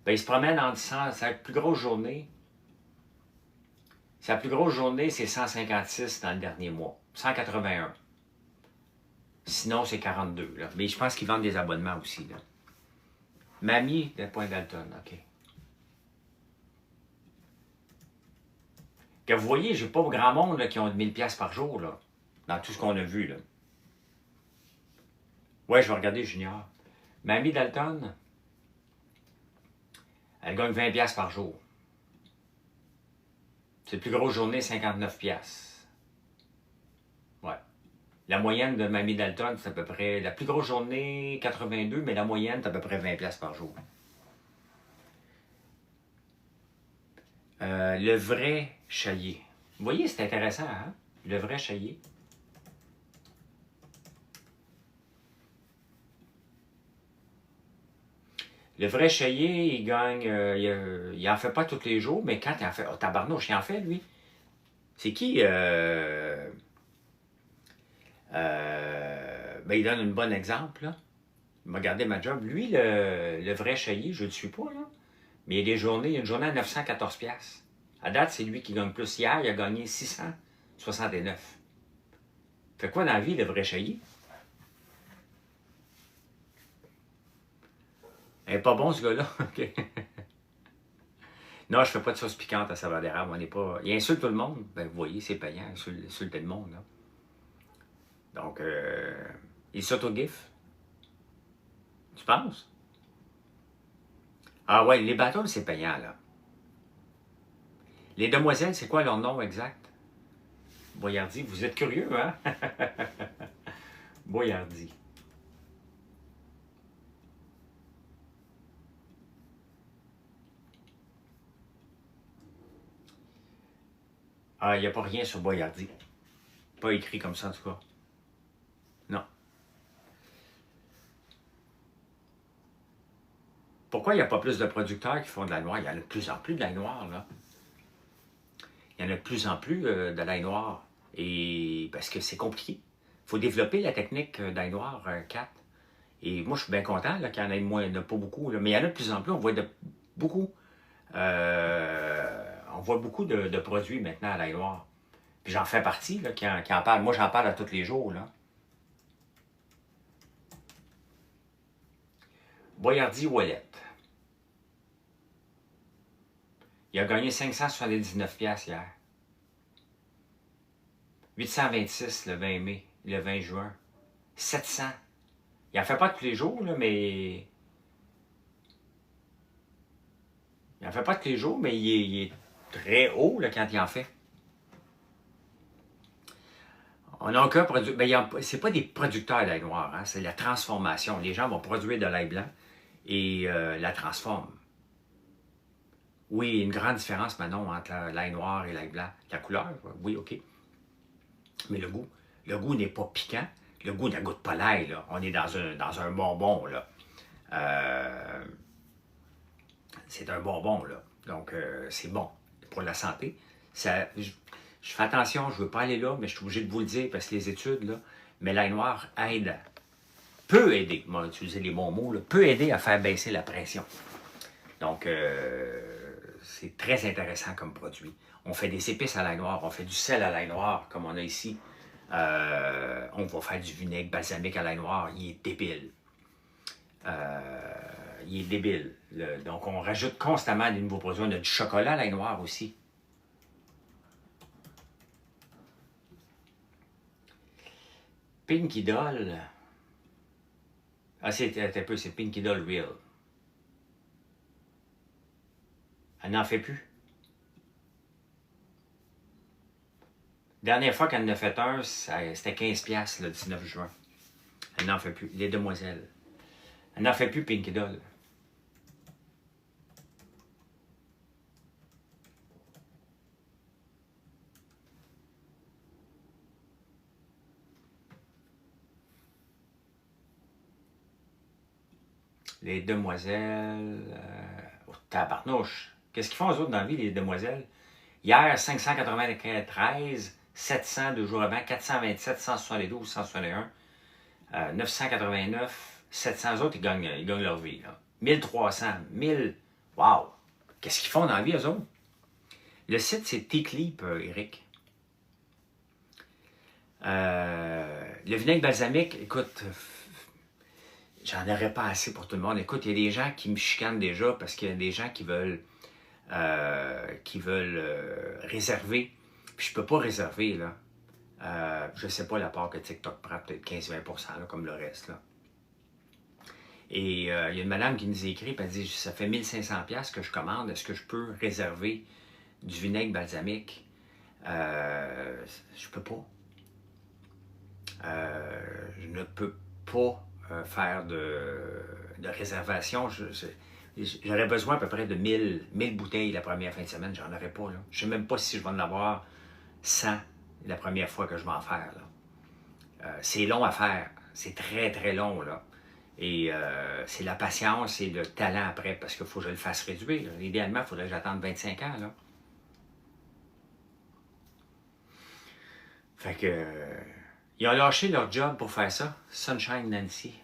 Ben, il se promène en 100, sa plus grosse journée. Sa plus grosse journée, c'est 156 dans le dernier mois. 181. Sinon, c'est 42. Là. Mais je pense qu'ils vendent des abonnements aussi. Là. Mamie de Point Dalton, OK. Que vous voyez, j'ai pas grand monde là, qui ont 1000 piastres par jour, là, dans tout ce qu'on a vu. Là. Ouais, je vais regarder Junior. Mamie Dalton, elle gagne 20 piastres par jour. C'est la plus grosse journée, 59 piastres. Ouais. La moyenne de Mamie Dalton, c'est à peu près... La plus grosse journée, 82, mais la moyenne, c'est à peu près 20 piastres par jour. Le vrai Chaillé. Vous voyez, c'est intéressant, hein? Le vrai Chaillé. Le vrai Chaillé, il gagne... il en fait pas tous les jours, mais quand il en fait... Oh, tabarnouche, il en fait, lui. C'est qui? Ben, il donne un bon exemple, là. Il m'a gardé ma job. Lui, le vrai Chaillé, je ne le suis pas, là. Mais il y a des journées, il y a une journée à 914 piastres. À date, c'est lui qui gagne plus. Hier, il a gagné 669. Fait quoi dans la vie, le vrai Chaillé? Il n'est pas bon, ce gars-là. Okay. Non, je fais pas de sauce piquante à saveur d'érable. On n'est pas... Il insulte tout le monde. Ben, vous voyez, c'est payant, insulter le monde, là. Donc, il s'auto-giffe. Tu penses? Ah ouais, les bateaux, c'est payant, là. Les demoiselles, c'est quoi leur nom exact? Boyardi, vous êtes curieux, hein? Boyardi. Ah, il n'y a pas rien sur Boyardi. Pas écrit comme ça, en tout cas. Non. Pourquoi il n'y a pas plus de producteurs qui font de l'ail noir? Il y en a de plus en plus de l'ail noir, là. Il y en a de plus en plus de l'ail noir. Et parce que c'est compliqué. Il faut développer la technique d'ail noir 4. Et moi, je suis bien content qu'il y en ait moins, il n'y en a pas beaucoup. Là. Mais il y en a de plus en plus, on voit beaucoup. On voit beaucoup de produits maintenant à l'ail noir. Puis j'en fais partie là, qui en parle. Moi, j'en parle à tous les jours. Là. Boyardi Wallet. Il a gagné 579$ hier. 826 le 20 mai, le 20 juin. 700. Il n'en fait pas tous les jours, là, mais... Il n'en fait pas tous les jours, mais il est très haut là, quand il en fait. On n'a aucun produit. Ben, c'est pas des producteurs d'ail noir, hein, c'est la transformation. Les gens vont produire de l'ail blanc et la transforment. Oui, il y a une grande différence, Manon, entre l'ail noir et l'ail blanc. La couleur, oui, OK. Mais le goût. Le goût n'est pas piquant. Le goût ne goûte pas l'ail, là. On est dans un bonbon, là. C'est un bonbon, là. Donc, c'est bon pour la santé. Je fais attention, je ne veux pas aller là, mais je suis obligé de vous le dire parce que les études, là, mais l'ail noir aide, peut aider, on va utiliser les bons mots, là, peut aider à faire baisser la pression. Donc, c'est très intéressant comme produit. On fait des épices à l'ail noir, on fait du sel à l'ail noir, comme on a ici. On va faire du vinaigre balsamique à l'ail noir, il est débile. Il est débile. Donc, on rajoute constamment des nouveaux produits. On a du chocolat à l'ail noir aussi. Pinky Doll. Ah, c'est Pinky Doll Real. Elle n'en fait plus. Dernière fois qu'elle en a fait un, c'était 15$ le 19 juin. Elle n'en fait plus. Les demoiselles. Elle n'en fait plus, Pinky Doll. Les demoiselles... Oh, tabarnouche. Qu'est-ce qu'ils font aux autres dans la vie, les demoiselles? Hier, 593, 700 2 jours avant, 427, 172, 161, 989, 700 autres, ils gagnent leur vie. Là. 1300, 1000, wow! Qu'est-ce qu'ils font dans la vie, eux autres? Le site, c'est T-Clip, Eric. Le vinaigre balsamique, écoute, j'en aurais pas assez pour tout le monde. Écoute, il y a des gens qui me chicanent déjà parce qu'il y a des gens qui veulent réserver. Puis je peux pas réserver, là. Je sais pas la part que TikTok prend, peut-être 15-20%, là, comme le reste, là. Et il y a une madame qui nous écrit, puis elle dit, ça fait 1500$ que je commande, est-ce que je peux réserver du vinaigre balsamique? Je peux pas. Je ne peux pas faire de réservation. J'aurais besoin à peu près de 1000 bouteilles la première fin de semaine. J'en aurais pas. Là. Je ne sais même pas si je vais en avoir 100 la première fois que je vais en faire. C'est long à faire. C'est très, très long. Là. Et c'est la patience et le talent après, parce qu'il faut que je le fasse réduire. Idéalement, il faudrait que j'attende 25 ans. Là. Fait que... ils ont lâché leur job pour faire ça. Sunshine Nancy.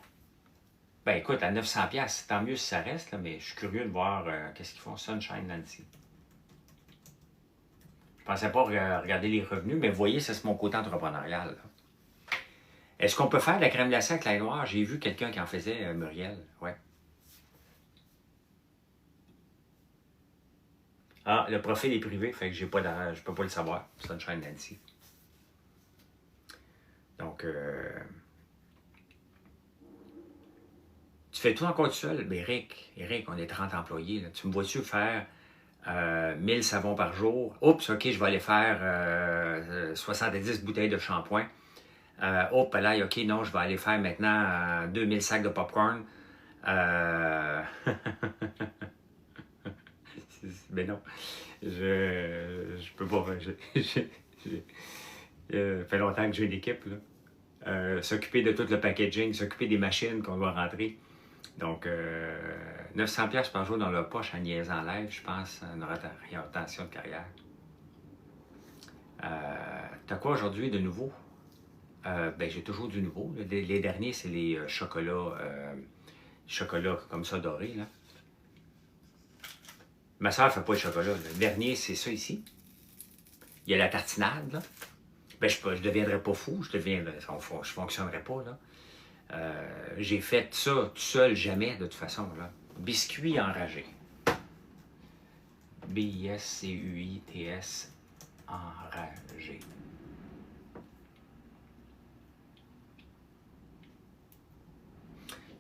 Ben écoute, à 900$, tant mieux si ça reste, là, mais je suis curieux de voir qu'est-ce qu'ils font, Sunshine Nancy. Je pensais pas regarder les revenus, mais vous voyez, ça c'est mon côté entrepreneurial. Est-ce qu'on peut faire de la crème glacée avec l'ail noir? J'ai vu quelqu'un qui en faisait, Muriel. Ouais. Ah, le profil est privé, fait que je peux pas le savoir. Sunshine Nancy. Donc, tu fais tout encore tout seul? Ben Eric, on est 30 employés. Là. Tu me vois-tu faire 1000 savons par jour? Oups, OK, je vais aller faire 70 bouteilles de shampoing. Oups, là, OK, non, je vais aller faire maintenant 2000 sacs de popcorn. Mais non, je peux pas. Ça fait longtemps que j'ai une équipe, là. S'occuper de tout le packaging, s'occuper des machines qu'on doit rentrer. Donc, 900$ par jour dans leur poche en niaisant en live, je pense, à une réorientation de carrière. T'as quoi aujourd'hui de nouveau? Ben, j'ai toujours du nouveau. Les derniers, c'est les chocolats comme ça dorés, là. Ma soeur ne fait pas de chocolat. Le dernier, c'est ça ici. Il y a la tartinade, là. Ben, je ne deviendrais pas fou, je ne fonctionnerais pas, là. J'ai fait ça tout seul, jamais, de toute façon, là. Biscuit enragé. B-I-S-C-U-I-T-S enragé.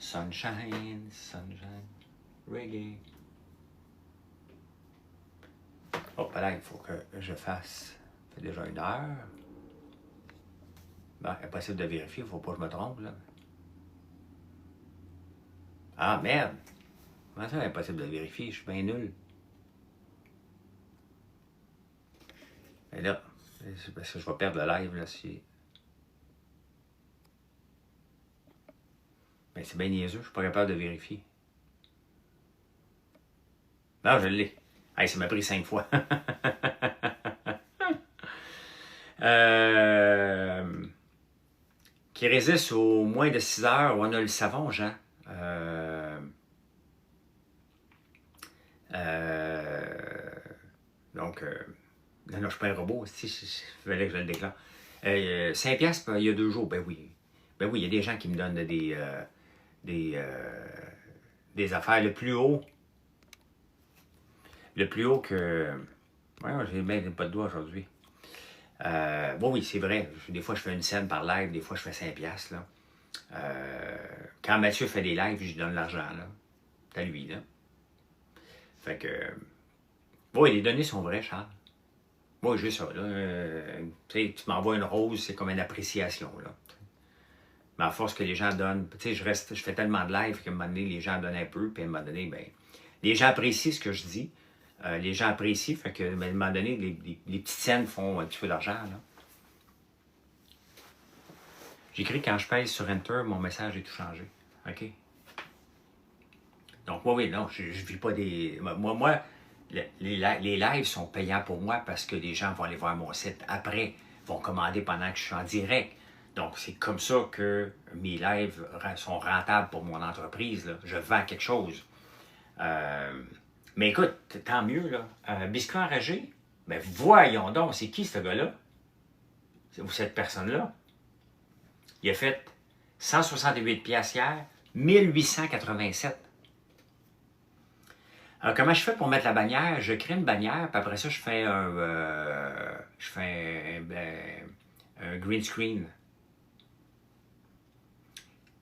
Sunshine, sunshine, reggae. Oh, là, il faut que je fasse. Ça fait déjà 1 heure. Bon, impossible de vérifier, il ne faut pas que je me trompe, là. Ah, merde! Comment ça, impossible de vérifier? Je suis bien nul. Mais là, c'est parce que je vais perdre le live, là, si... Mais c'est bien niaiseux, je suis pas capable de vérifier. Non, je l'ai. Hey, ça m'a pris 5 fois. Qui résiste au moins de 6 heures. On a le savon, Jean. Donc, non, je ne suis pas un robot. Si, il fallait que je le déclare. 5$ il y a 2 jours. Ben oui. Ben oui, il y a des gens qui me donnent des affaires. Le plus haut que... Ouais, j'ai même pas de doigt aujourd'hui. Bon, oui, c'est vrai. Des fois, je fais une scène par live. Des fois, je fais 5$. Là. Quand Mathieu fait des lives, je lui donne l'argent. C'est à lui. Là. Fait que... Bon, les données sont vraies, Charles. Moi, j'ai ça. Là. Tu m'envoies une rose, c'est comme une appréciation. Là. Mais à force que les gens donnent... Tu sais, je fais tellement de live qu'à un moment donné, les gens donnent un peu. Puis à un moment donné, ben, les gens apprécient ce que je dis. Les gens apprécient. Fait que, ben, à un moment donné, les petites scènes font un petit peu d'argent. J'écris quand je pèse sur Enter, mon message est tout changé. OK? Donc, moi, oui, non, je ne vis pas des... Moi, les lives sont payants pour moi parce que les gens vont aller voir mon site après, vont commander pendant que je suis en direct. Donc, c'est comme ça que mes lives sont rentables pour mon entreprise. Là. Je vends quelque chose. Mais écoute, tant mieux, là. Biscuit enragé, ben voyons donc, c'est qui ce gars-là? C'est cette personne-là? Il a fait 168$ hier, 1887. Alors, comment je fais pour mettre la bannière? Je crée une bannière, puis après ça, je fais un green screen.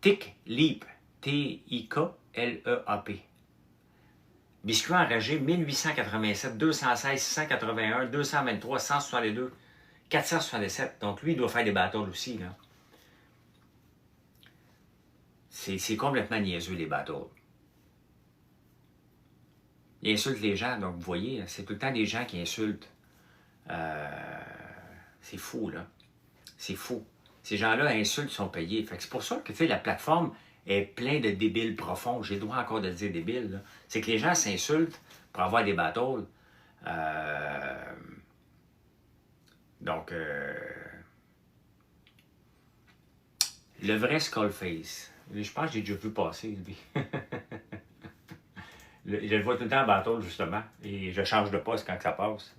TikLeap. T-I-K-L-E-A-P. Biscuit enragé, 1887, 216, 681, 223, 162, 467. Donc, lui, il doit faire des battles aussi, là. C'est complètement niaiseux, les battles. Il insulte les gens, donc vous voyez, c'est tout le temps des gens qui insultent. C'est fou, là. C'est fou. Ces gens-là insultent, sont payés. Fait que c'est pour ça que, tu sais, la plateforme est pleine de débiles profonds. J'ai le droit encore de dire débiles. C'est que les gens s'insultent pour avoir des battles. Donc, le vrai Skullface. Je pense que j'ai déjà vu passer, lui. Je le vois tout le temps en battle, justement. Et je change de poste quand ça passe.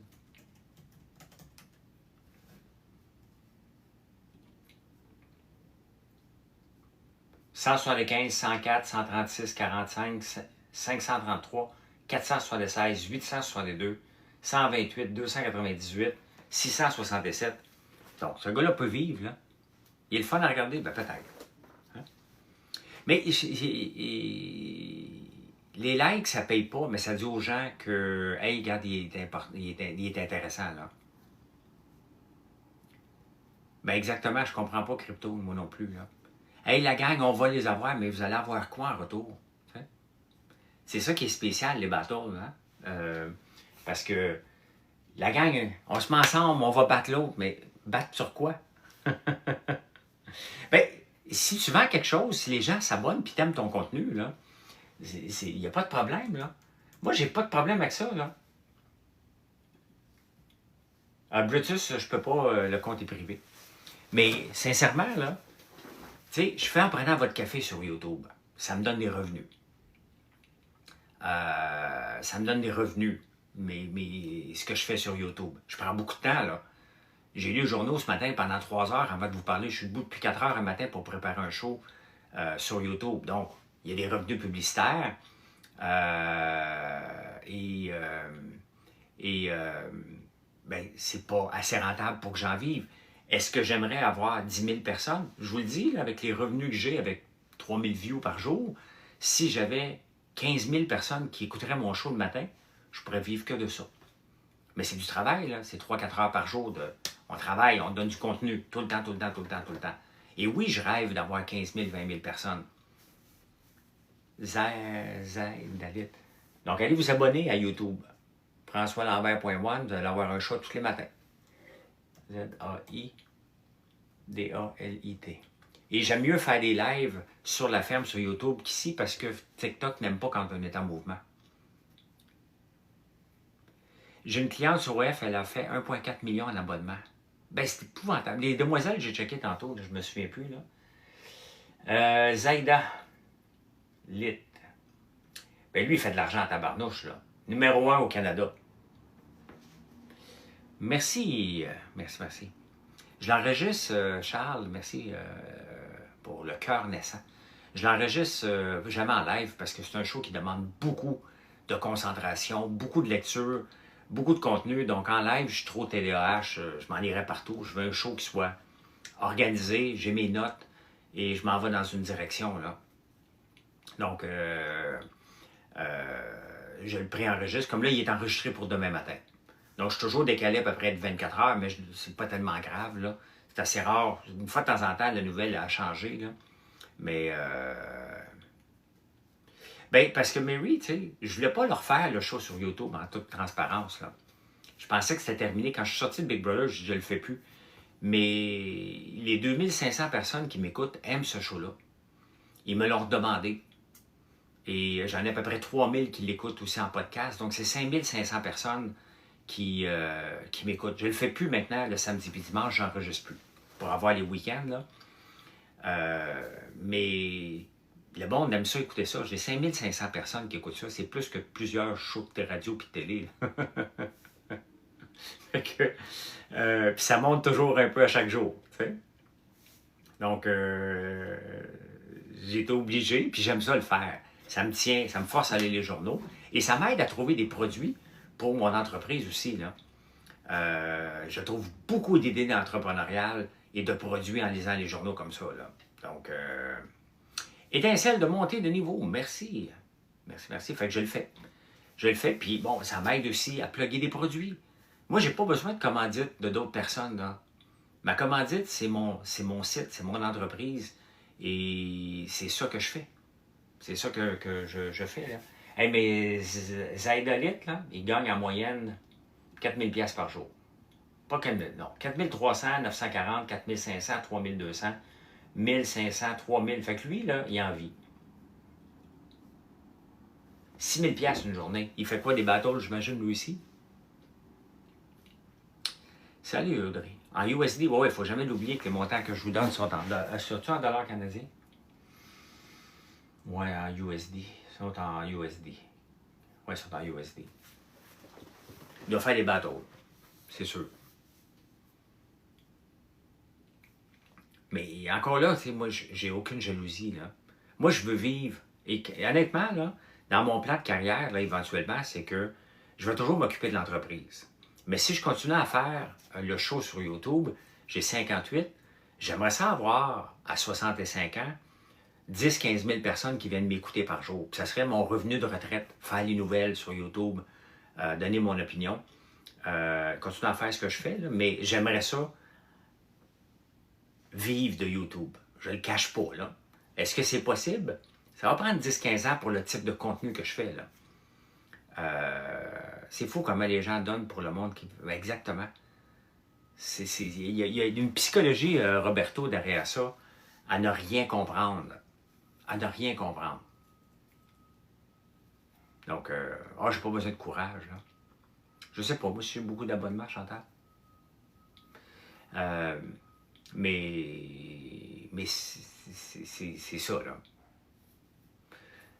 « 175, 104, 136, 45, 533, 476, 862, 128, 298, 667. » Donc, ce gars-là peut vivre, là. Il est le fun à regarder? Ben, peut-être. Hein? Mais les likes, ça ne paye pas, mais ça dit aux gens que, hey, regarde, il est intéressant, là. Ben, exactement, je comprends pas crypto, moi non plus, là. Hey, la gang, on va les avoir, mais vous allez avoir quoi en retour? C'est ça qui est spécial, les battles, hein? Parce que la gang, on se met ensemble, on va battre l'autre, mais battre sur quoi? Ben, si tu vends quelque chose, si les gens s'abonnent et t'aiment ton contenu, là, il n'y a pas de problème, là. Moi, j'ai pas de problème avec ça, là. Brutus, je peux pas, le compte est privé. Mais, sincèrement, là, tu sais, je fais en prenant votre café sur YouTube. Ça me donne des revenus. Ça me donne des revenus, mais ce que je fais sur YouTube. Je prends beaucoup de temps, là. J'ai lu le journaux ce matin pendant 3 heures avant de vous parler. Je suis debout depuis 4 heures le matin pour préparer un show sur YouTube. Donc, il y a des revenus publicitaires ben, c'est pas assez rentable pour que j'en vive. Est-ce que j'aimerais avoir 10 000 personnes? Je vous le dis, là, avec les revenus que j'ai, avec 3 000 views par jour, si j'avais 15 000 personnes qui écouteraient mon show le matin, je pourrais vivre que de ça. Mais c'est du travail, là. C'est 3-4 heures par jour. On travaille, on donne du contenu tout le temps, tout le temps, tout le temps, tout le temps. Et oui, je rêve d'avoir 15 000, 20 000 personnes. David. Donc, allez vous abonner à YouTube. FrançoisLambert.one, vous allez avoir un show tous les matins. Z-A-I-D-A-L-I-T. Et j'aime mieux faire des lives sur la ferme sur YouTube qu'ici parce que TikTok n'aime pas quand on est en mouvement. J'ai une cliente sur OF, elle a fait 1,4 million en abonnement. Ben, c'est épouvantable. Les demoiselles, j'ai checké tantôt, je me souviens plus, là. Zaida Lit. Ben, lui, il fait de l'argent à tabarnouche, là. Numéro 1 au Canada. Merci, merci. Je l'enregistre, Charles, merci pour le cœur naissant. Je l'enregistre jamais en live parce que c'est un show qui demande beaucoup de concentration, beaucoup de lecture, beaucoup de contenu. Donc en live, je suis trop TDAH, je m'en irai partout. Je veux un show qui soit organisé, j'ai mes notes et je m'en vais dans une direction, là. Donc, je le préenregistre. Comme là, il est enregistré pour demain matin. Donc, je suis toujours décalé à peu près de 24 heures, mais c'est pas tellement grave, là. C'est assez rare. Une fois de temps en temps, la nouvelle a changé, là. Mais, ben, parce que Mary, tu sais, je voulais pas leur faire le show sur YouTube en toute transparence, là. Je pensais que c'était terminé. Quand je suis sorti de Big Brother, je le fais plus. Mais les 2500 personnes qui m'écoutent aiment ce show-là. Ils me l'ont demandé. Et j'en ai à peu près 3000 qui l'écoutent aussi en podcast. Donc, c'est 5500 personnes qui m'écoutent. Je ne le fais plus maintenant, le samedi et dimanche, j'enregistre plus. Pour avoir les week-ends, là. Mais le monde aime ça, écouter ça. J'ai 5500 personnes qui écoutent ça. C'est plus que plusieurs shows de radio et de télé. Puis ça monte toujours un peu à chaque jour. T'sais? Donc, j'ai été obligé, puis j'aime ça le faire. Ça me tient, ça me force à lire les journaux. Et ça m'aide à trouver des produits pour mon entreprise aussi, là. Je trouve beaucoup d'idées entrepreneuriales et de produits en lisant les journaux comme ça, là. Donc, étincelle de montée de niveau. Merci. Merci. Fait que je le fais. Je le fais, puis bon, ça m'aide aussi à plugger des produits. Moi, j'ai pas besoin de commandite de d'autres personnes, là. Ma commandite, c'est mon site, c'est mon entreprise. Et c'est ça que je fais. C'est ça que je fais, là. Hey, mais Zaidolite, là, il gagne en moyenne 4000 $ par jour. Pas 4000, non. 4300, 940, 4500, 3200, 1500, 3000. Fait que lui, là, il en vit. 6000 $ une journée. Il fait quoi, des battles, j'imagine, lui aussi? Salut, Audrey. En USD, ouais, il ne faut jamais l'oublier que les montants que je vous donne sont en dollars canadiens? Ouais, en USD. Ils sont en USD. Ouais, ils sont en USD. Il doit faire des battles, c'est sûr. Mais encore là, moi, j'ai aucune jalousie, là. Moi, je veux vivre. Et honnêtement, là, dans mon plan de carrière, là, éventuellement, c'est que je vais toujours m'occuper de l'entreprise. Mais si je continue à faire le show sur YouTube, j'ai 58, j'aimerais ça avoir, à 65 ans, 10-15 000 personnes qui viennent m'écouter par jour. Puis ça serait mon revenu de retraite, faire les nouvelles sur YouTube, donner mon opinion, continuer à faire ce que je fais, là, mais j'aimerais ça vivre de YouTube. Je le cache pas, là. Est-ce que c'est possible? Ça va prendre 10-15 ans pour le type de contenu que je fais, là. c'est fou comment les gens donnent pour le monde. Exactement. Il y a une psychologie, Roberto, derrière ça, à ne rien comprendre. À ne rien comprendre. Donc, j'ai pas besoin de courage, là. Je sais pas, moi, si j'ai beaucoup d'abonnements, Chantal. Mais c'est ça, là.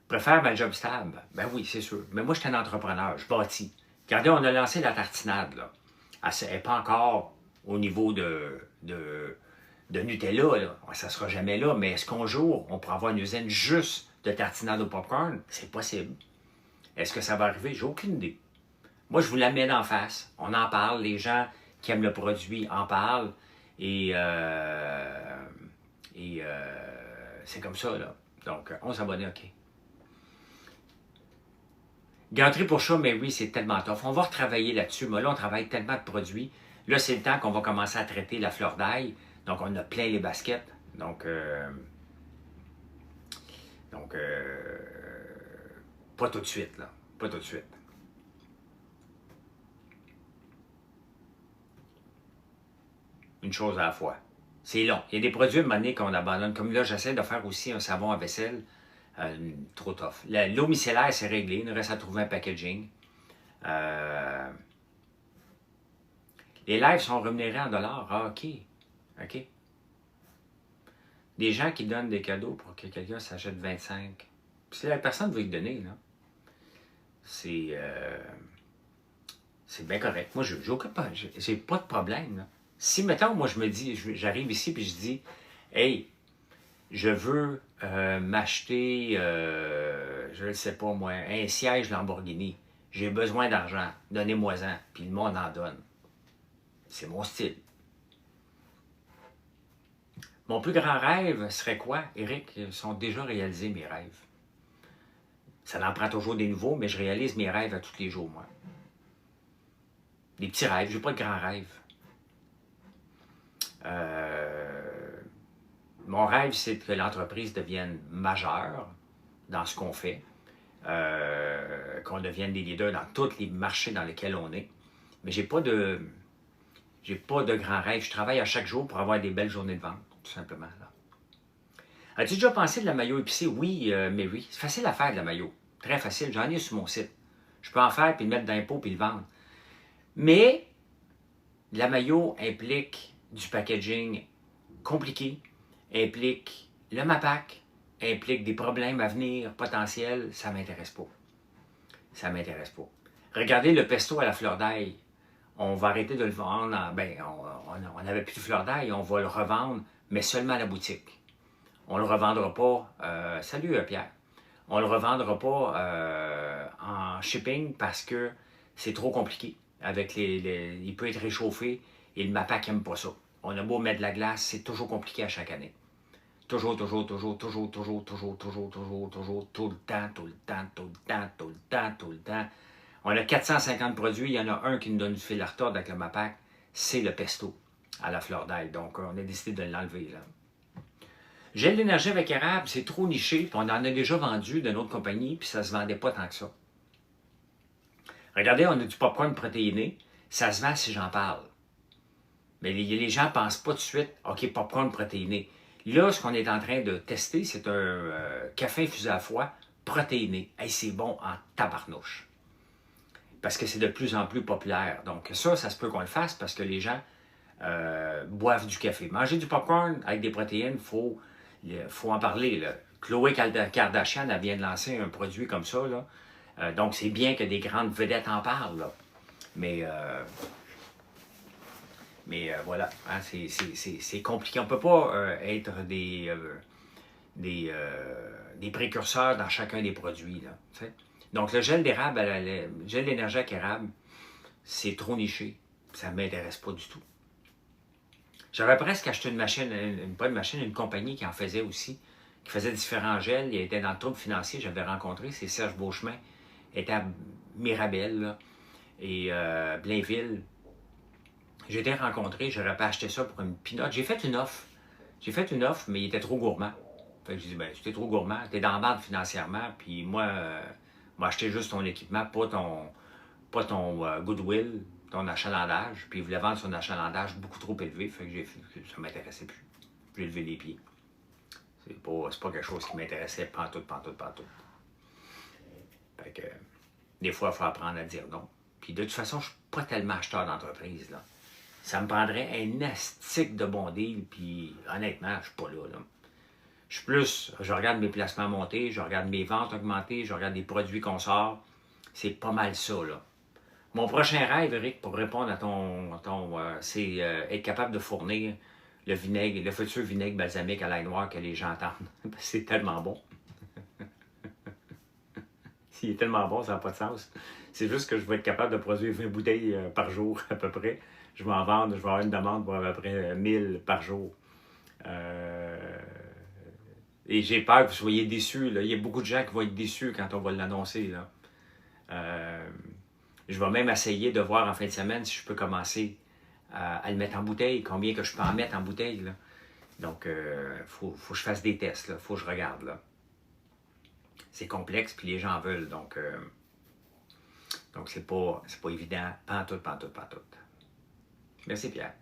Préfère ma job stable? Ben oui, c'est sûr. Mais moi, je suis un entrepreneur, je bâtis. Regardez, on a lancé la tartinade, là. Elle n'est pas encore au niveau de Nutella, là. Ça ne sera jamais là, mais est-ce qu'un jour, on pourra avoir une usine juste de tartinade au popcorn? C'est possible. Est-ce que ça va arriver? J'ai aucune idée. Moi, je vous la mets en face. On en parle. Les gens qui aiment le produit en parlent. Et c'est comme ça, là. Donc, 11 abonnés, OK. Gâterie pour chat, mais oui, c'est tellement tough. On va retravailler là-dessus. Mais là, on travaille tellement de produits. Là, c'est le temps qu'on va commencer à traiter la fleur d'ail. Donc, on a plein les baskets. Donc, pas tout de suite, là. Pas tout de suite. Une chose à la fois. C'est long. Il y a des produits à un moment donné qu'on abandonne. Comme là, j'essaie de faire aussi un savon à vaisselle. Trop tough. L'eau micellaire, c'est réglé. Il nous reste à trouver un packaging. Les lives sont rémunérés en dollars. Ah, OK. OK. Des gens qui donnent des cadeaux pour que quelqu'un s'achète 25. Si la personne veut y donner, là, c'est bien correct. Moi, j'ai pas de problème, là. Si, mettons, moi, je me dis, j'arrive ici et je dis, hey, je veux m'acheter, je ne sais pas moi, un siège Lamborghini. J'ai besoin d'argent. Donnez-moi-en. Puis le monde en donne. C'est mon style. Mon plus grand rêve serait quoi? Éric, ils sont déjà réalisés mes rêves. Ça en prend toujours des nouveaux, mais je réalise mes rêves à tous les jours, moi. Des petits rêves, je n'ai pas de grands rêves. Mon rêve, c'est que l'entreprise devienne majeure dans ce qu'on fait, qu'on devienne des leaders dans tous les marchés dans lesquels on est. Mais j'ai pas de grands rêves. Je travaille à chaque jour pour avoir des belles journées de vente, tout simplement. Là. As-tu déjà pensé de la maillot épicée? Oui, mais oui. C'est facile à faire de la maillot. Très facile. J'en ai sur mon site. Je peux en faire, puis le mettre dans un pot, puis le vendre. Mais la maillot implique du packaging compliqué, implique le MAPAC, implique des problèmes à venir potentiels. Ça ne m'intéresse pas. Ça ne m'intéresse pas. Regardez le pesto à la fleur d'ail. On va arrêter de le vendre. On n'avait plus de fleur d'ail. On va le revendre, mais seulement à la boutique. On ne le revendra pas. Salut Pierre. On ne le revendra pas en shipping parce que c'est trop compliqué. Il peut être réchauffé et le MAPAC n'aime pas ça. On a beau mettre de la glace, c'est toujours compliqué à chaque année. Toujours, tout le temps. On a 450 produits, il y en a un qui nous donne du fil à retordre avec le MAPAC, c'est le pesto à la fleur d'ail. Donc, on a décidé de l'enlever, là. Gel d'énergie avec érable, c'est trop niché, puis on en a déjà vendu de notre compagnie, puis ça ne se vendait pas tant que ça. Regardez, on a du popcorn protéiné, ça se vend si j'en parle. Mais les gens ne pensent pas tout de suite, OK, popcorn protéiné. Là, ce qu'on est en train de tester, c'est un café infusé à foie protéiné. Hey, c'est bon en tabarnouche. Parce que c'est de plus en plus populaire. Donc ça se peut qu'on le fasse parce que les gens boivent du café. Manger du popcorn avec des protéines, il faut en parler, là. Khloé Kardashian, elle vient de lancer un produit comme ça, là. Donc c'est bien que des grandes vedettes en parlent, là. Mais voilà, hein, c'est compliqué. On ne peut pas être des précurseurs dans chacun des produits, là, t'sais. Donc, le gel d'érable, le gel d'énergie avec érable, c'est trop niché. Ça ne m'intéresse pas du tout. J'avais presque acheté une machine, une compagnie qui en faisait aussi, qui faisait différents gels. Il était dans le trouble financier, j'avais rencontré, c'est Serge Beauchemin, il était à Mirabel, là, et Blainville. J'ai été rencontré, j'aurais pas acheté ça pour une pinotte. J'ai fait une offre. Mais il était trop gourmand. Fait que j'ai dit, ben, tu es trop gourmand, tu es dans la merde financièrement, puis moi, acheter juste ton équipement, pas pas ton goodwill, ton achalandage, puis il voulait vendre son achalandage beaucoup trop élevé, fait que ça ne m'intéressait plus. J'ai levé les pieds. C'est pas quelque chose qui m'intéressait pantoute. Fait que, des fois, il faut apprendre à dire non. Puis de toute façon, je ne suis pas tellement acheteur d'entreprise, là. Ça me prendrait un astique de bon deal, puis honnêtement, je ne suis pas là. Je suis plus, je regarde mes placements monter, je regarde mes ventes augmenter, je regarde les produits qu'on sort. C'est pas mal ça, là. Mon prochain rêve, Eric, pour répondre à c'est être capable de fournir le vinaigre, le futur vinaigre balsamique à l'ail noir que les gens attendent. C'est tellement bon. S'il est tellement bon, ça n'a pas de sens. C'est juste que je vais être capable de produire 20 bouteilles par jour, à peu près. Je vais en vendre, je vais avoir une demande pour à peu près 1000 par jour. Et j'ai peur que vous soyez déçus. Là. Il y a beaucoup de gens qui vont être déçus quand on va l'annoncer. Je vais même essayer de voir en fin de semaine si je peux commencer à le mettre en bouteille, combien que je peux en mettre en bouteille. Là. Donc, faut que je fasse des tests, il faut que je regarde. Là. C'est complexe, puis les gens veulent. Donc c'est pas évident. Pantoute. Merci, Pierre.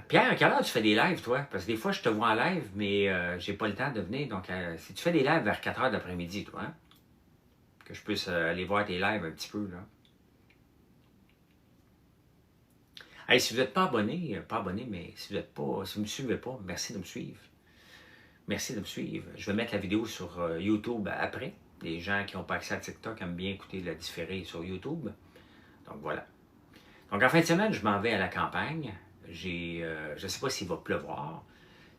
Pierre, à quelle heure tu fais des lives, toi? Parce que des fois, je te vois en live, mais j'ai pas le temps de venir. Donc, si tu fais des lives vers 4 heures d'après-midi, toi, hein? Que je puisse aller voir tes lives un petit peu, là. Hey, si vous n'êtes pas abonné, mais si vous ne me suivez pas, merci de me suivre. Merci de me suivre. Je vais mettre la vidéo sur YouTube après. Les gens qui n'ont pas accès à TikTok aiment bien écouter la différée sur YouTube. Donc, voilà. Donc, en fin de semaine, je m'en vais à la campagne. Je ne sais pas s'il va pleuvoir.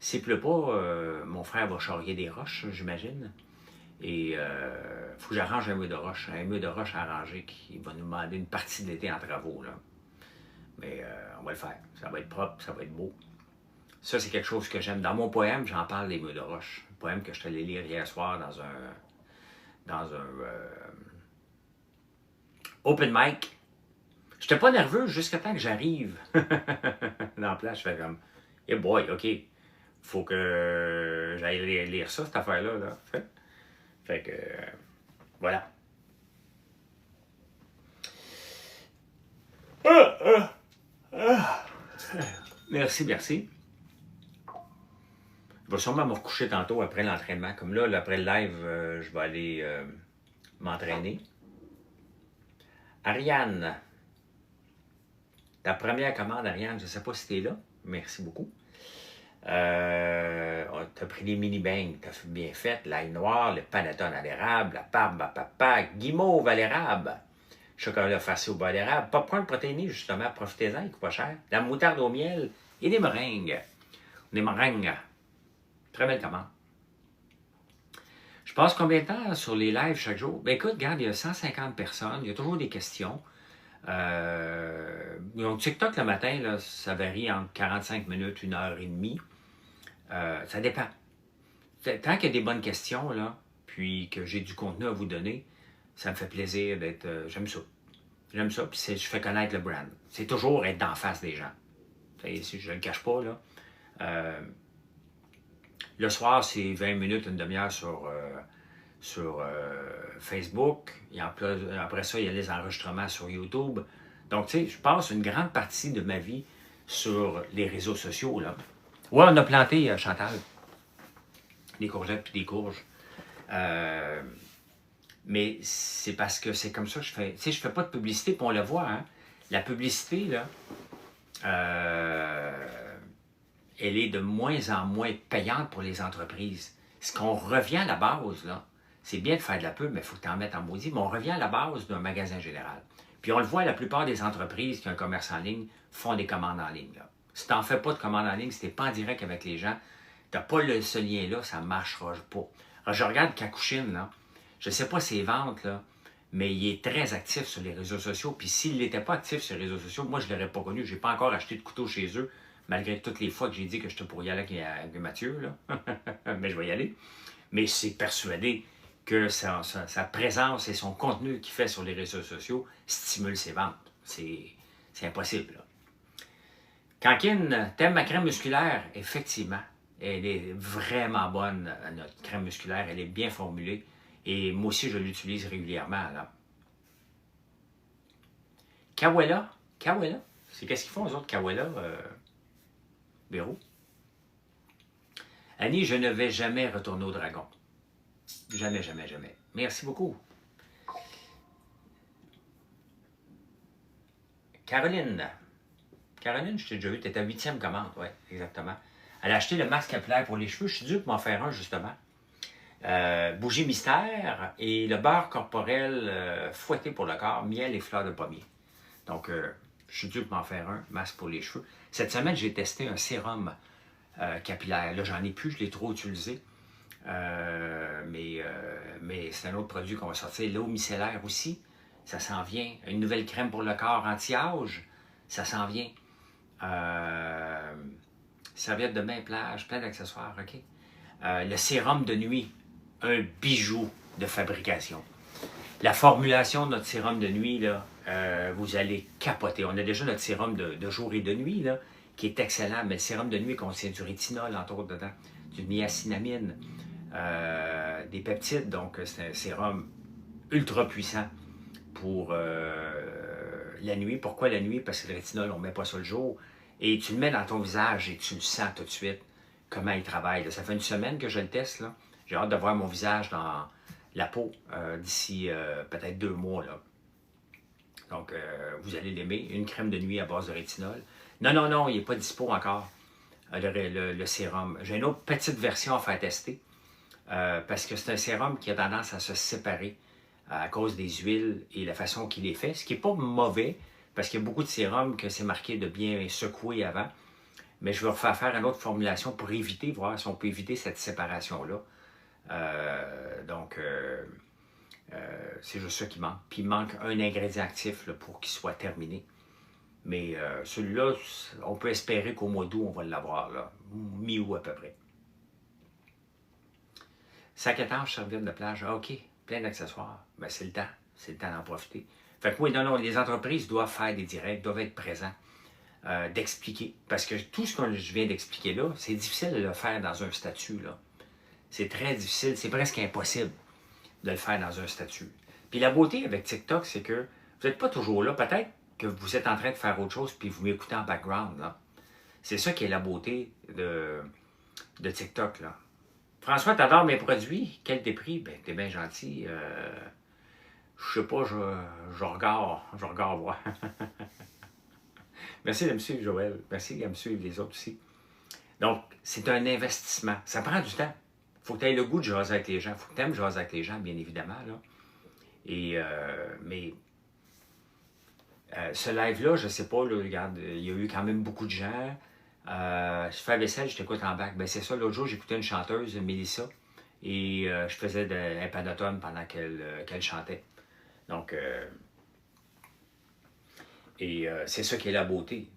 S'il ne pleut pas, mon frère va charrier des roches, j'imagine. Et il faut que j'arrange un mur de roche. Un mur de roche à arranger qui va nous demander une partie de l'été en travaux, là. Mais on va le faire. Ça va être propre, ça va être beau. Ça, c'est quelque chose que j'aime. Dans mon poème, j'en parle des murs de roche. Un poème que je te l'ai lire hier soir dans un open mic. J'étais pas nerveux jusqu'à temps que j'arrive dans la place. Je fais comme, hey boy, OK, faut que j'aille lire ça, cette affaire-là. Là. Fait que, voilà. Merci. Je vais sûrement me recoucher tantôt après l'entraînement. Comme là, après le live, je vais aller m'entraîner. Ariane, ta première commande, Ariane, je ne sais pas si tu es là. Merci beaucoup. Tu as pris les mini-bangs, tu as bien fait. L'ail noir, le panettone à l'érable, la barbe à papa, guimauve à l'érable, chocolat farci au beurre d'érable, popcorn protéiné, justement, profitez-en, il coûte pas cher. La moutarde au miel et des meringues. Des meringues. Très belle commande. Je passe combien de temps sur les lives chaque jour? Ben écoute, regarde, il y a 150 personnes, il y a toujours des questions. Donc TikTok le matin, là, ça varie entre 45 minutes, 1h30. Ça dépend. Tant qu'il y a des bonnes questions, là, puis que j'ai du contenu à vous donner, ça me fait plaisir d'être... j'aime ça. J'aime ça, puis je fais connaître le brand. C'est toujours être d'en face des gens. Si je ne le cache pas, là. Le soir, c'est 20 minutes, une demi-heure sur Facebook. Et après ça, il y a les enregistrements sur YouTube. Donc, tu sais, je passe une grande partie de ma vie sur les réseaux sociaux, là. Ouais, on a planté, Chantal, des courgettes puis des courges. Mais c'est parce que c'est comme ça que je fais. Tu sais, je fais pas de publicité, puis on le voit, hein. La publicité, là, elle est de moins en moins payante pour les entreprises. Ce qu'on revient à la base, là, c'est bien de faire de la pub, mais il faut que tu en mettes en maudit, mais on revient à la base d'un magasin général. Puis on le voit, la plupart des entreprises qui ont un commerce en ligne font des commandes en ligne. Là. Si tu n'en fais pas de commandes en ligne, si tu n'es pas en direct avec les gens, tu n'as pas ce lien-là, ça ne marchera pas. Alors, je regarde Kakushine, là, je ne sais pas ses ventes, là, mais il est très actif sur les réseaux sociaux. Puis s'il n'était pas actif sur les réseaux sociaux, moi, je ne l'aurais pas connu. Je n'ai pas encore acheté de couteau chez eux, malgré toutes les fois que j'ai dit que j'étais pour y aller avec Mathieu. Là. Mais je vais y aller. Mais c'est persuadé que sa présence et son contenu qu'il fait sur les réseaux sociaux stimulent ses ventes. C'est impossible. Là. Kankine, t'aimes ma crème musculaire? Effectivement. Elle est vraiment bonne, notre crème musculaire. Elle est bien formulée. Et moi aussi, je l'utilise régulièrement. Là. Kawela? Kawela? C'est qu'est-ce qu'ils font, eux autres, Kawela, Véro? Annie, je ne vais jamais retourner au Dragon. Jamais, jamais, jamais. Merci beaucoup. Caroline. Caroline, je t'ai déjà vu, tu étais à 8e commande, oui, exactement. Elle a acheté le masque capillaire pour les cheveux. Je suis dû pour m'en faire un, justement. Bougie mystère et le beurre corporel fouetté pour le corps, miel et fleurs de pommier. Donc, je suis dû pour m'en faire un, masque pour les cheveux. Cette semaine, j'ai testé un sérum capillaire. Là, j'en ai plus, je l'ai trop utilisé. Mais c'est un autre produit qu'on va sortir. L'eau micellaire aussi, ça s'en vient. Une nouvelle crème pour le corps anti-âge, ça s'en vient. Serviette de bain plage, plein d'accessoires, OK? Le sérum de nuit, un bijou de fabrication. La formulation de notre sérum de nuit, là, vous allez capoter. On a déjà notre sérum de jour et de nuit, là, qui est excellent, mais le sérum de nuit contient du rétinol, entre autres, dedans, du niacinamide, des peptides, donc c'est un sérum ultra puissant pour la nuit. Pourquoi la nuit? Parce que le rétinol, on ne met pas ça le jour. Et tu le mets dans ton visage et tu le sens tout de suite comment il travaille. Là. Ça fait une semaine que je le teste. J'ai hâte de voir mon visage dans la peau d'ici peut-être 2 mois. Là. Donc, vous allez l'aimer. Une crème de nuit à base de rétinol. Non, il n'est pas dispo encore, le sérum. J'ai une autre petite version à faire tester parce que c'est un sérum qui a tendance à se séparer à cause des huiles et la façon qu'il est fait. Ce qui n'est pas mauvais, parce qu'il y a beaucoup de sérums que c'est marqué de bien secouer avant. Mais je vais refaire faire une autre formulation pour éviter, voir si on peut éviter cette séparation-là. C'est juste ça qui manque. Puis il manque un ingrédient actif là, pour qu'il soit terminé. Mais celui-là, on peut espérer qu'au mois d'août, on va l'avoir, là, mi-août à peu près. Sac étanche, serviette de plage, OK, plein d'accessoires. Ben, c'est le temps d'en profiter. Fait que oui, non, les entreprises doivent faire des directs, doivent être présents, d'expliquer. Parce que tout ce que je viens d'expliquer là, c'est difficile de le faire dans un statut, là. C'est très difficile, c'est presque impossible de le faire dans un statut. Puis la beauté avec TikTok, c'est que vous n'êtes pas toujours là. Peut-être que vous êtes en train de faire autre chose puis vous m'écoutez en background, là. C'est ça qui est la beauté de TikTok, là. François, t'adores mes produits? Quel t'es pris? Ben, t'es bien gentil. Je sais pas, je regarde voir. Merci de me suivre, Joël. Merci de me suivre les autres aussi. Donc, c'est un investissement. Ça prend du temps. Il faut que tu aies le goût de jaser avec les gens. Il faut que tu aimes jaser avec les gens, bien évidemment. Là. Et, ce live-là, je sais pas, là, regarde, il y a eu quand même beaucoup de gens. Je fais la vaisselle, je t'écoute en bac. Ben, c'est ça, l'autre jour, j'écoutais une chanteuse, Mélissa, et je faisais un panatone pendant qu'elle chantait. Donc, c'est ça qui est la beauté.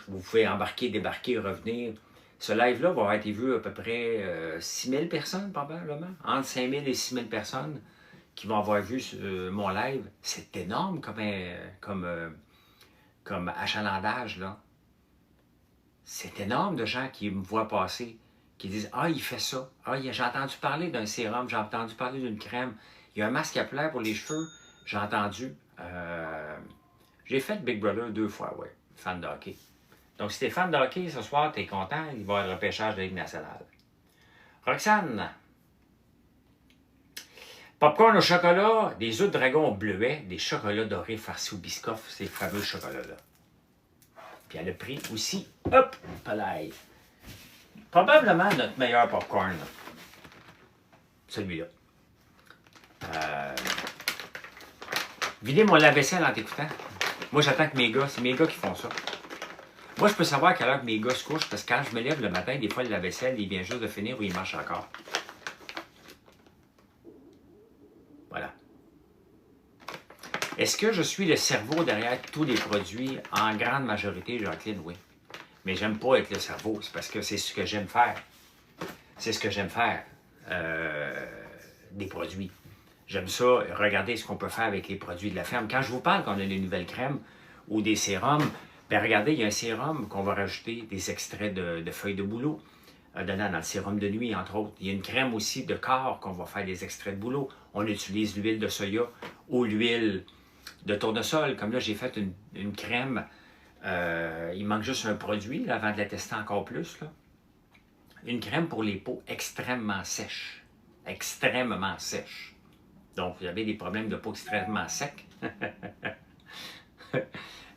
Vous pouvez embarquer, débarquer, revenir. Ce live-là va avoir été vu à peu près 6000 personnes, probablement. Entre 5000 et 6000 personnes qui vont avoir vu mon live. C'est énorme comme achalandage, là. C'est énorme de gens qui me voient passer, qui disent « Ah, il fait ça. Ah, j'ai entendu parler d'un sérum, j'ai entendu parler d'une crème. Il y a un masque capillaire pour les cheveux. J'ai entendu. J'ai fait Big Brother 2 fois, oui, fan de hockey. Donc, si t'es fan de hockey, ce soir, t'es content, il va y avoir le repêchage de la Ligue nationale. Roxane. Popcorn au chocolat, des œufs de dragon au bleuet, des chocolats dorés farcis au biscoff, ces fameux chocolats-là. Puis elle a pris aussi, hop, palais. Probablement notre meilleur popcorn, là. Celui-là. Vider mon lave-vaisselle en t'écoutant. Moi, j'attends que c'est mes gars qui font ça. Moi, je peux savoir à quelle heure que mes gars se couchent, parce que quand je me lève le matin, des fois, le lave-vaisselle, il vient juste de finir ou il marche encore. Voilà. Est-ce que je suis le cerveau derrière tous les produits? En grande majorité, Jacqueline, oui. Mais j'aime pas être le cerveau, c'est parce que c'est ce que j'aime faire. C'est ce que j'aime faire, des produits. J'aime ça, regarder ce qu'on peut faire avec les produits de la ferme. Quand je vous parle qu'on a des nouvelles crèmes ou des sérums, bien regardez, il y a un sérum qu'on va rajouter des extraits de feuilles de bouleau dedans, dans le sérum de nuit, entre autres. Il y a une crème aussi de corps qu'on va faire des extraits de bouleau. On utilise l'huile de soya ou l'huile de tournesol. Comme là, j'ai fait une crème. Il manque juste un produit là, avant de la tester encore plus. Là. Une crème pour les peaux extrêmement sèches. Extrêmement sèches. Donc, vous avez des problèmes de peau extrêmement secs.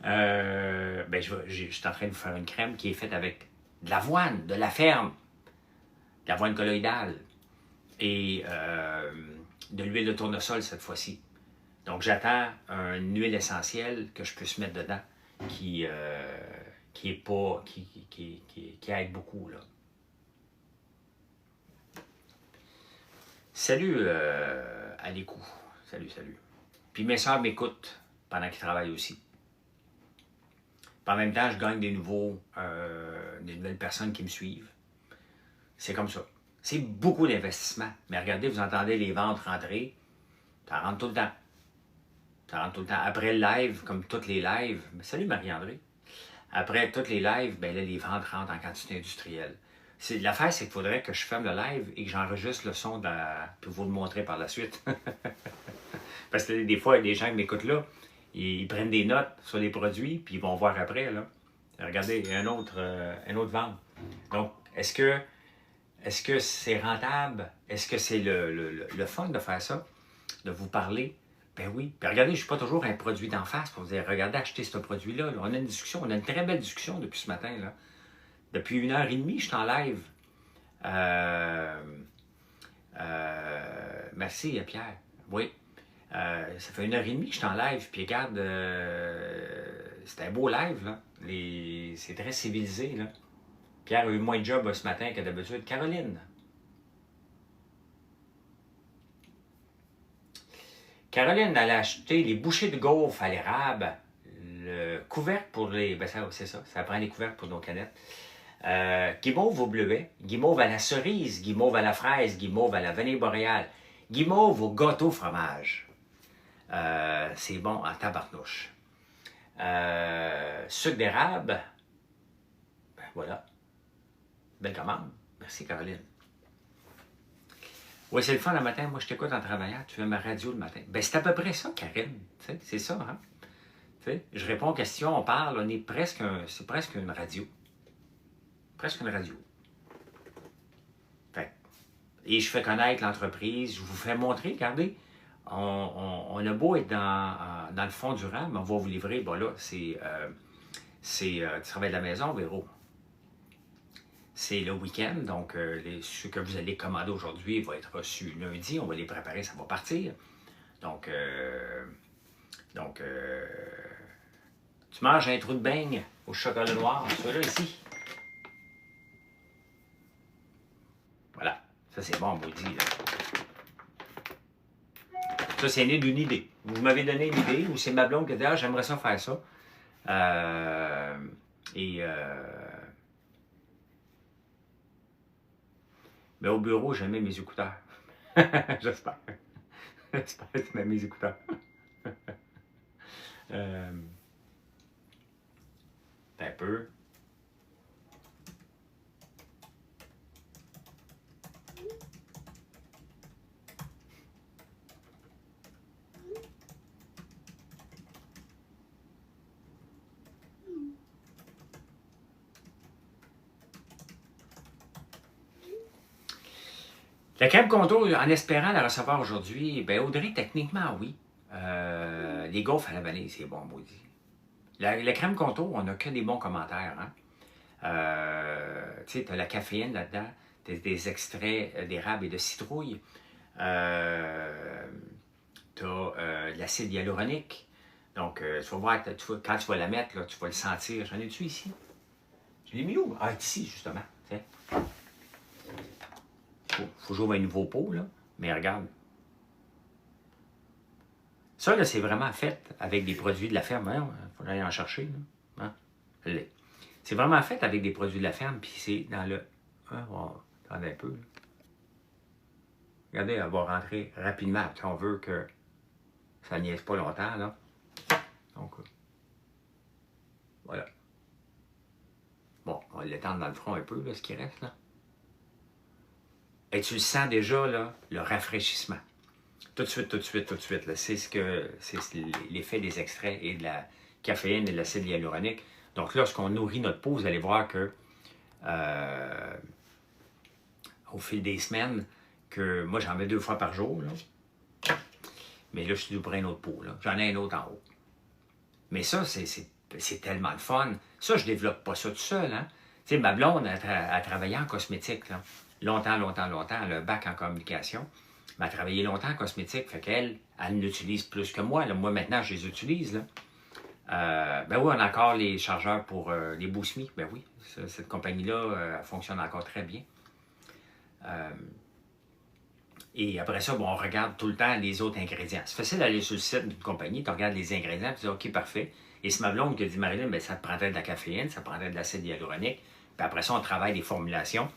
Ben, je suis en train de vous faire une crème qui est faite avec de l'avoine, de la ferme, de l'avoine colloïdale et de l'huile de tournesol cette fois-ci. Donc, j'attends une huile essentielle que je puisse mettre dedans qui est pas, qui aide beaucoup, là. Salut à l'écoute. Salut, salut. Puis mes soeurs m'écoutent pendant qu'ils travaillent aussi. Puis en même temps, je gagne des nouvelles personnes qui me suivent. C'est comme ça. C'est beaucoup d'investissement. Mais regardez, vous entendez les ventes rentrer. Ça rentre tout le temps. Ça rentre tout le temps. Après le live, comme toutes les lives. Salut Marie-André. Après toutes les lives, ben là, les ventes rentrent en quantité industrielle. L'affaire, c'est qu'il faudrait que je ferme le live et que j'enregistre le son pour vous le montrer par la suite. Parce que des fois, il y a des gens qui m'écoutent là, ils prennent des notes sur les produits, puis ils vont voir après. Là. Regardez, il y a un autre vente. Donc, est-ce que c'est rentable? Est-ce que c'est le fun de faire ça? De vous parler? Ben oui. Puis regardez, je ne suis pas toujours un produit d'en face pour vous dire, regardez, achetez ce produit-là. Là. On a une discussion, on a une très belle discussion depuis ce matin. Là. Depuis 1h30, je suis en live. Merci, Pierre. Oui. Ça fait 1h30 que je suis en live. Puis regarde, c'était un beau live. Là. C'est très civilisé. Là. Pierre a eu moins de job ce matin que d'habitude. Caroline. Caroline, elle a acheté les bouchées de gaufres à l'érable, le couvercle pour les... Ben c'est ça, ça prend les couvercles pour nos canettes. Guimauve au bleuet, guimauve à la cerise, guimauve à la fraise, guimauve à la vanille boréale, guimauve au gâteau fromage. C'est bon en tabarnouche. Sucre d'érable, ben voilà. Belle commande. Merci Caroline. Oui, c'est le fun le matin. Moi, je t'écoute en travaillant. Tu fais ma radio le matin. Ben, c'est à peu près ça, Karine. C'est ça, hein? T'sais, je réponds aux questions, on parle, c'est presque une radio. Presque une radio. Fait. Et je fais connaître l'entreprise, je vous fais montrer, regardez, on a beau être dans le fond du rang, mais on va vous livrer. Bon là, tu travailles de la maison, Véro. C'est le week-end, donc ce que vous allez commander aujourd'hui va être reçu lundi. On va les préparer, ça va partir. Donc tu manges un trou de beigne au chocolat noir, celui-là ici. Voilà, ça c'est bon, maudit. Là. Ça, c'est né d'une idée. Vous m'avez donné une idée, ou c'est ma blonde qui a dit « Ah, j'aimerais ça faire ça. » Mais au bureau, je mets mes écouteurs. J'espère. J'espère que tu mets mes écouteurs. Un peu. La crème contour, en espérant la recevoir aujourd'hui, ben Audrey, techniquement, oui. Les gaufres à la vanille, c'est bon, maudit. La crème contour, on n'a que des bons commentaires. Hein? Tu sais, tu as la caféine là-dedans, tu as des extraits d'érable et de citrouille. Tu as de l'acide hyaluronique. Donc, tu vas voir, quand tu vas la mettre, là, tu vas le sentir. J'en ai-tu ici? Je l'ai mis où? Ah, ici, justement. Faut que j'ouvre un nouveau pot, là. Mais regarde. Ça, là, c'est vraiment fait avec des produits de la ferme. Il faudrait aller en chercher, là. Hein? C'est vraiment fait avec des produits de la ferme, puis c'est dans le... Hein, on va attendre un peu. Là. Regardez, elle va rentrer rapidement. Si on veut que ça ne niaise pas longtemps, là. Donc, voilà. Bon, on va l'étendre dans le front un peu, là, ce qui reste, là. Et tu le sens déjà, là, le rafraîchissement. Tout de suite, tout de suite, tout de suite. Là. C'est l'effet des extraits et de la caféine et de l'acide hyaluronique. Donc, lorsqu'on nourrit notre peau, vous allez voir que au fil des semaines, que moi, j'en mets 2 fois par jour. Là. Mais là, je suis dû pour un autre pot. J'en ai un autre en haut. Mais ça, c'est tellement le fun. Ça, je ne développe pas ça tout seul. Hein? Tu sais, ma blonde a travaillé en cosmétique. Là. Longtemps. Elle a un bac en communication. Mais elle a travaillé longtemps en cosmétique. Fait qu'elle, elle l'utilise plus que moi. Là. Moi, maintenant, je les utilise. Là. Ben oui, on a encore les chargeurs pour les Boost Me. Ben oui, cette compagnie-là fonctionne encore très bien. Et après ça, bon, on regarde tout le temps les autres ingrédients. C'est facile d'aller sur le site d'une compagnie, tu regardes les ingrédients, tu dis OK, parfait. Et c'est ma blonde qui a dit Marilyn, bien, ça te prendrait de la caféine, ça te prendrait de l'acide hyaluronique. Puis après ça, on travaille des formulations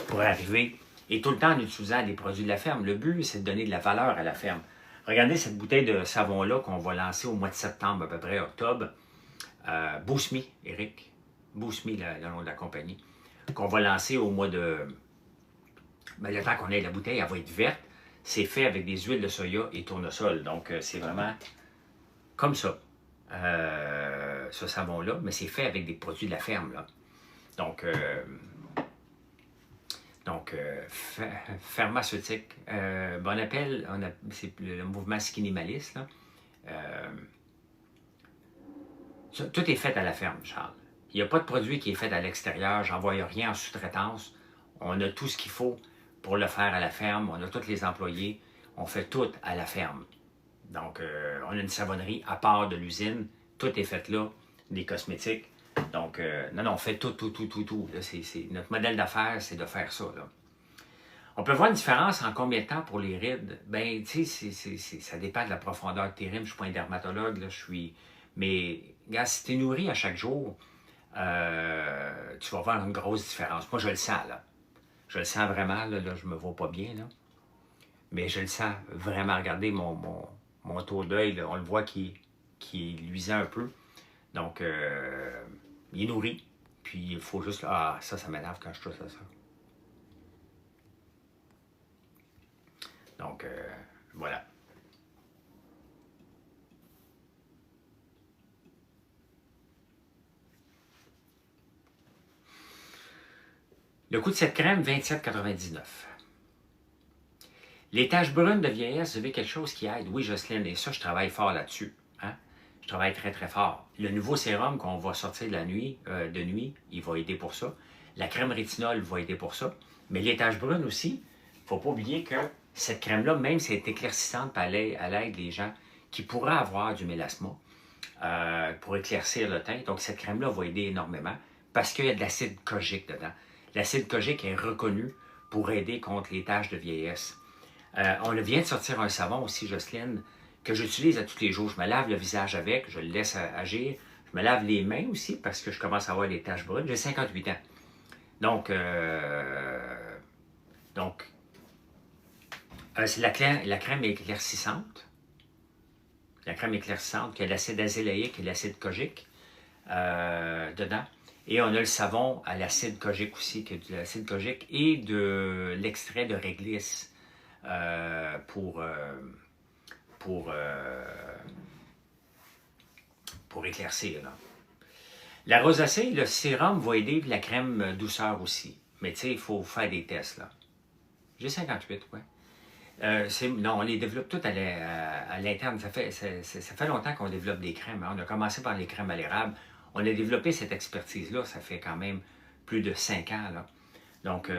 pour arriver, et tout le temps en utilisant des produits de la ferme. Le but, c'est de donner de la valeur à la ferme. Regardez cette bouteille de savon-là qu'on va lancer au mois de septembre, à peu près octobre. Boost Me, Eric. Boost Me, le nom de la compagnie. Qu'on va lancer au mois de... Ben, le temps qu'on ait la bouteille, elle va être verte. C'est fait avec des huiles de soya et tournesol. Donc, c'est vraiment comme ça, ce savon-là. Mais c'est fait avec des produits de la ferme. Là. Donc, pharmaceutique. On appelle, c'est le mouvement Skinimalist. Là. Tout est fait à la ferme, Charles. Il n'y a pas de produit qui est fait à l'extérieur. J'envoie rien en sous-traitance. On a tout ce qu'il faut pour le faire à la ferme. On a tous les employés. On fait tout à la ferme. Donc, on a une savonnerie à part de l'usine. Tout est fait là. Des cosmétiques. Donc, non, on fait tout. Là, notre modèle d'affaires, c'est de faire ça. Là. On peut voir une différence en combien de temps pour les rides. Ben, tu sais, ça dépend de la profondeur de tes rides. Je ne suis pas un dermatologue, là, Mais, regarde, si tu es nourri à chaque jour, tu vas voir une grosse différence. Moi, je le sens, là. Je le sens vraiment, là je me vois pas bien, là. Mais je le sens vraiment. Regardez mon tour d'œil, on le voit qui est luisant un peu. Donc, il est nourri. Puis, il faut juste... Ah, ça m'énerve quand je touche à ça. Donc, voilà. Le coût de cette crème, 27,99 $. Les taches brunes de vieillesse, vous avez quelque chose qui aide. Oui, Jocelyne, et ça, je travaille fort là-dessus. Hein? Je travaille très, très fort. Le nouveau sérum qu'on va sortir de nuit, il va aider pour ça. La crème rétinol va aider pour ça. Mais les taches brunes aussi, il ne faut pas oublier que cette crème-là, même si elle est éclaircissante à l'aide des gens qui pourraient avoir du mélasma, pour éclaircir le teint. Donc, cette crème-là va aider énormément parce qu'il y a de l'acide kojique dedans. L'acide kojique est reconnu pour aider contre les taches de vieillesse. On vient de sortir un savon aussi, Jocelyne, que j'utilise à tous les jours. Je me lave le visage avec, je le laisse agir. Je me lave les mains aussi parce que je commence à avoir des taches brunes. J'ai 58 ans. Donc, c'est la crème éclaircissante. La crème éclaircissante qui a l'acide azélaïque et l'acide kojique dedans. Et on a le savon à l'acide kojique aussi, qui a de l'acide kojique et de l'extrait de réglisse pour éclaircir. Là. La rosacée, le sérum va aider, la crème douceur aussi. Mais tu sais, il faut faire des tests. Là. J'ai 58, ouais. Non, on les développe toutes à l'interne. Ça fait longtemps qu'on développe des crèmes. Hein. On a commencé par les crèmes à l'érable. On a développé cette expertise-là, ça fait quand même plus de 5 ans. Là. Donc,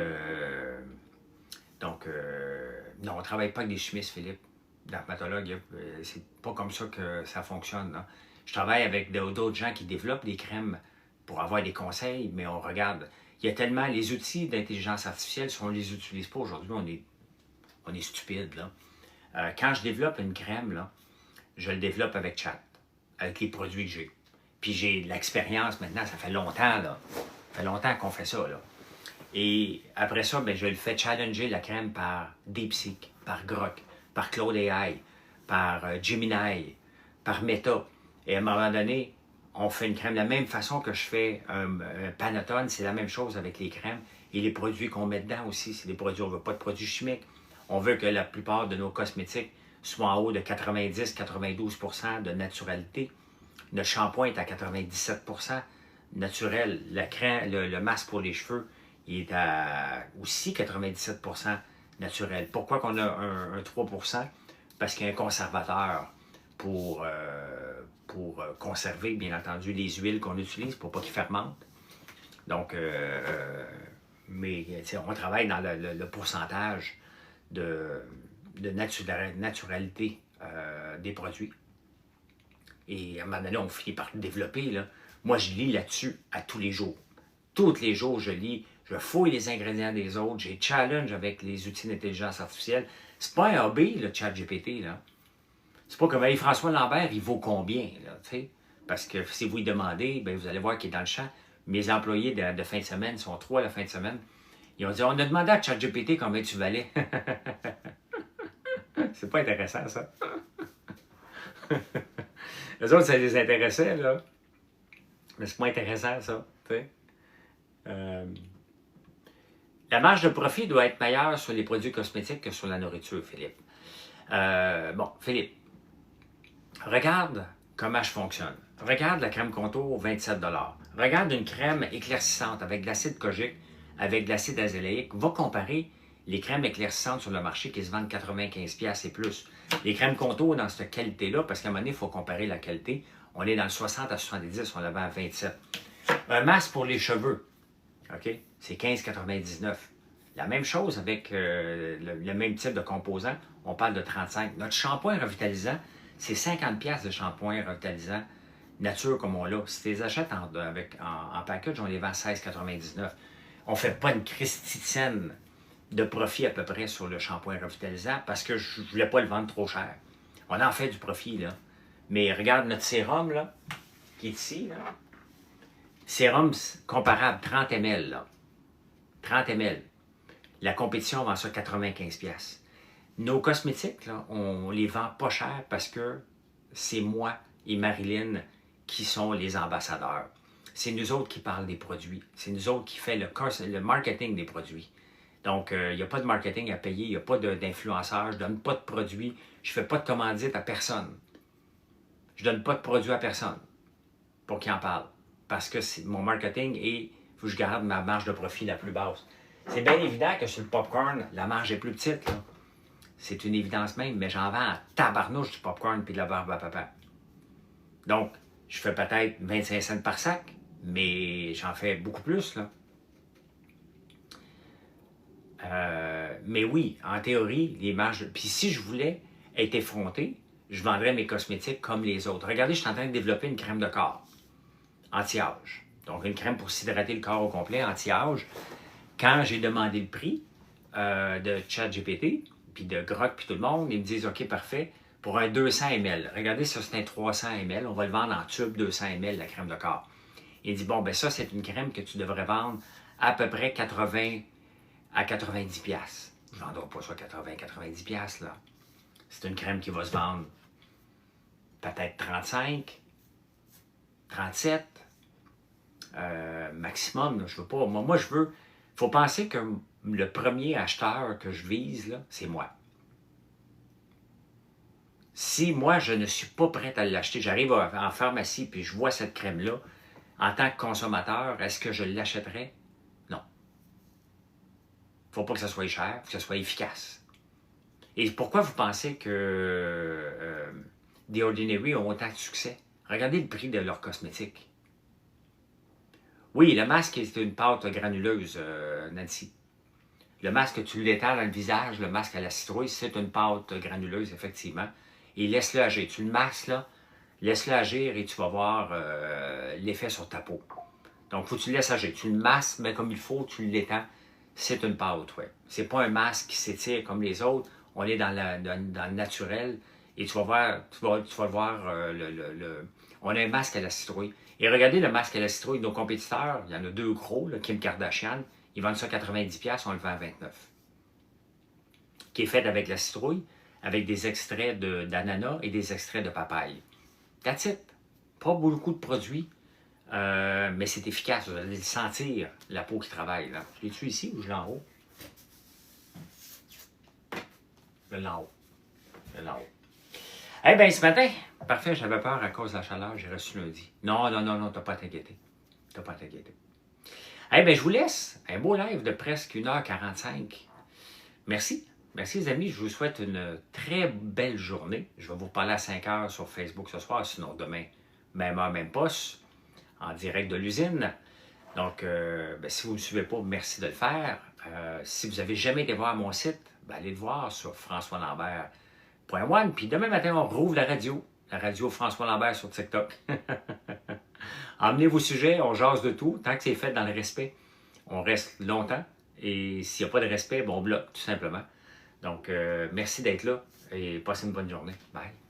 non, on ne travaille pas avec des chimistes, Philippe, dermatologue. C'est pas comme ça que ça fonctionne. Là. Je travaille avec d'autres gens qui développent des crèmes pour avoir des conseils, mais on regarde. Il y a tellement les outils d'intelligence artificielle, si on ne les utilise pas aujourd'hui, on est stupide. Là. Quand je développe une crème, là, je le développe avec chat, avec les produits que j'ai. Puis j'ai l'expérience maintenant, ça fait longtemps, là. Ça fait longtemps qu'on fait ça, là. Et après ça, ben, je le fais challenger la crème par DeepSeek, par Grok, par Claude AI, par Gemini, par Meta. Et à un moment donné, on fait une crème de la même façon que je fais un Pantone, c'est la même chose avec les crèmes. Et les produits qu'on met dedans aussi, c'est des produits, on ne veut pas de produits chimiques. On veut que la plupart de nos cosmétiques soit en haut de 90-92% de naturalité. Notre shampoing est à 97% naturel. Le masque pour les cheveux, il est à aussi 97% naturel. Pourquoi qu'on a un 3%? Parce qu'il y a un conservateur pour conserver, bien entendu, les huiles qu'on utilise pour pas qu'ils fermentent. Donc, mais on travaille dans le pourcentage de naturalité des produits. Et à un moment donné, on finit par le développer. Là. Moi, je lis là-dessus à tous les jours. Tous les jours, je lis, je fouille les ingrédients des autres, j'ai challenge avec les outils d'intelligence artificielle. C'est pas un hobby, le ChatGPT, là. C'est pas comme François Lambert, il vaut combien, là, tu sais? Parce que si vous lui demandez, bien, vous allez voir qu'il est dans le champ. Mes employés de fin de semaine, sont 3 la fin de semaine, ils ont dit, on a demandé à ChatGPT combien tu valais. C'est pas intéressant, ça. Les autres, ça les intéressait, là. Mais c'est pas intéressant, ça, tu sais. La marge de profit doit être meilleure sur les produits cosmétiques que sur la nourriture, Philippe. Bon, Philippe, regarde comment je fonctionne. Regarde la crème contour, 27 $. Regarde une crème éclaircissante avec de l'acide kojique, avec de l'acide azélaïque. Va comparer les crèmes éclaircissantes sur le marché qui se vendent 95$ et plus. Les crèmes contour dans cette qualité-là, parce qu'à un moment donné, il faut comparer la qualité. On est dans le 60 à 70, on la vend à 27. Un masque pour les cheveux, OK? C'est 15,99. La même chose avec le même type de composant, on parle de 35. Notre shampoing revitalisant, c'est 50$ de shampoing revitalisant nature comme on l'a. Si tu les achètes en package, on les vend à 16,99. On ne fait pas une christitienne de profit à peu près sur le shampoing revitalisant parce que je ne voulais pas le vendre trop cher. On en fait du profit, là. Mais regarde notre sérum, là, qui est ici, là. Sérum comparable, 30 ml, là. 30 ml. La compétition vend ça 95$. Nos cosmétiques, là, on les vend pas cher parce que c'est moi et Marilyn qui sont les ambassadeurs. C'est nous autres qui parlent des produits. C'est nous autres qui fait le marketing des produits. Donc, il n'y a pas de marketing à payer, il n'y a pas d'influenceur, je ne donne pas de produits, je ne fais pas de commandite à personne. Je ne donne pas de produits à personne pour qu'il en parle. Parce que mon marketing il faut que je garde ma marge de profit la plus basse. C'est bien évident que sur le popcorn, la marge est plus petite. C'est une évidence même, mais j'en vends à tabarnouche du popcorn et de la barbe à papa. Donc, je fais peut-être 25 cents par sac, mais j'en fais beaucoup plus, là. Mais oui, en théorie, les marges... Puis si je voulais être effronté, je vendrais mes cosmétiques comme les autres. Regardez, je suis en train de développer une crème de corps, anti-âge. Donc, une crème pour s'hydrater le corps au complet, anti-âge. Quand j'ai demandé le prix de ChatGPT, puis de Grok, puis tout le monde, ils me disent, OK, parfait, pour un 200 ml. Regardez, ça, c'est un 300 ml. On va le vendre en tube 200 ml, la crème de corps. Il dit, bon, ben ça, c'est une crème que tu devrais vendre à peu près 80 à 90$. Je ne vendrai pas ça 80-90$, là. C'est une crème qui va se vendre peut-être 35, 37, maximum. Là, je veux pas. Moi, je veux. Il faut penser que le premier acheteur que je vise, là, c'est moi. Si moi, je ne suis pas prêt à l'acheter, j'arrive en pharmacie puis je vois cette crème-là, en tant que consommateur, est-ce que je l'achèterais? Non. Il ne faut pas que ça soit cher, il faut que ça soit efficace. Et pourquoi vous pensez que The Ordinary ont autant de succès? Regardez le prix de leurs cosmétiques. Oui, le masque est une pâte granuleuse, Nancy. Le masque, tu l'étales dans le visage, le masque à la citrouille, c'est une pâte granuleuse, effectivement. Et laisse-le agir. Tu le masques, là, laisse-le agir et tu vas voir l'effet sur ta peau. Donc, il faut que tu le laisses agir. Tu le masques, mais comme il faut, tu l'étends. C'est une pâte, oui. C'est pas un masque qui s'étire comme les autres. On est dans le naturel. Et tu vas voir, on a un masque à la citrouille. Et regardez le masque à la citrouille de nos compétiteurs. Il y en a deux gros, là, Kim Kardashian. Ils vendent ça 90$, on le vend à 29$. Qui est fait avec la citrouille, avec des extraits d'ananas et des extraits de papaye. That's it. Pas beaucoup de produits, mais c'est efficace. Vous allez sentir la peau qui travaille. Là. Je l'ai-tu ici ou je l'ai en haut? Je l'ai en haut. là. Eh bien, ce matin, parfait, j'avais peur à cause de la chaleur, j'ai reçu lundi. Non, non, non, non, t'as pas à t'inquiéter. T'as pas à t'inquiéter. Eh bien, je vous laisse. Un beau live de presque 1h45. Merci. Merci les amis, je vous souhaite une très belle journée. Je vais vous reparler à 5h sur Facebook ce soir, sinon demain, même heure, même poste, en direct de l'usine. Donc, si vous ne me suivez pas, merci de le faire. Si vous n'avez jamais été voir mon site, allez le voir sur françoislambert.one. Puis demain matin, on rouvre la radio François Lambert sur TikTok. Emmenez vos sujets, on jase de tout. Tant que c'est fait dans le respect, on reste longtemps. Et s'il n'y a pas de respect, on bloque, tout simplement. Donc, merci d'être là et passez une bonne journée. Bye.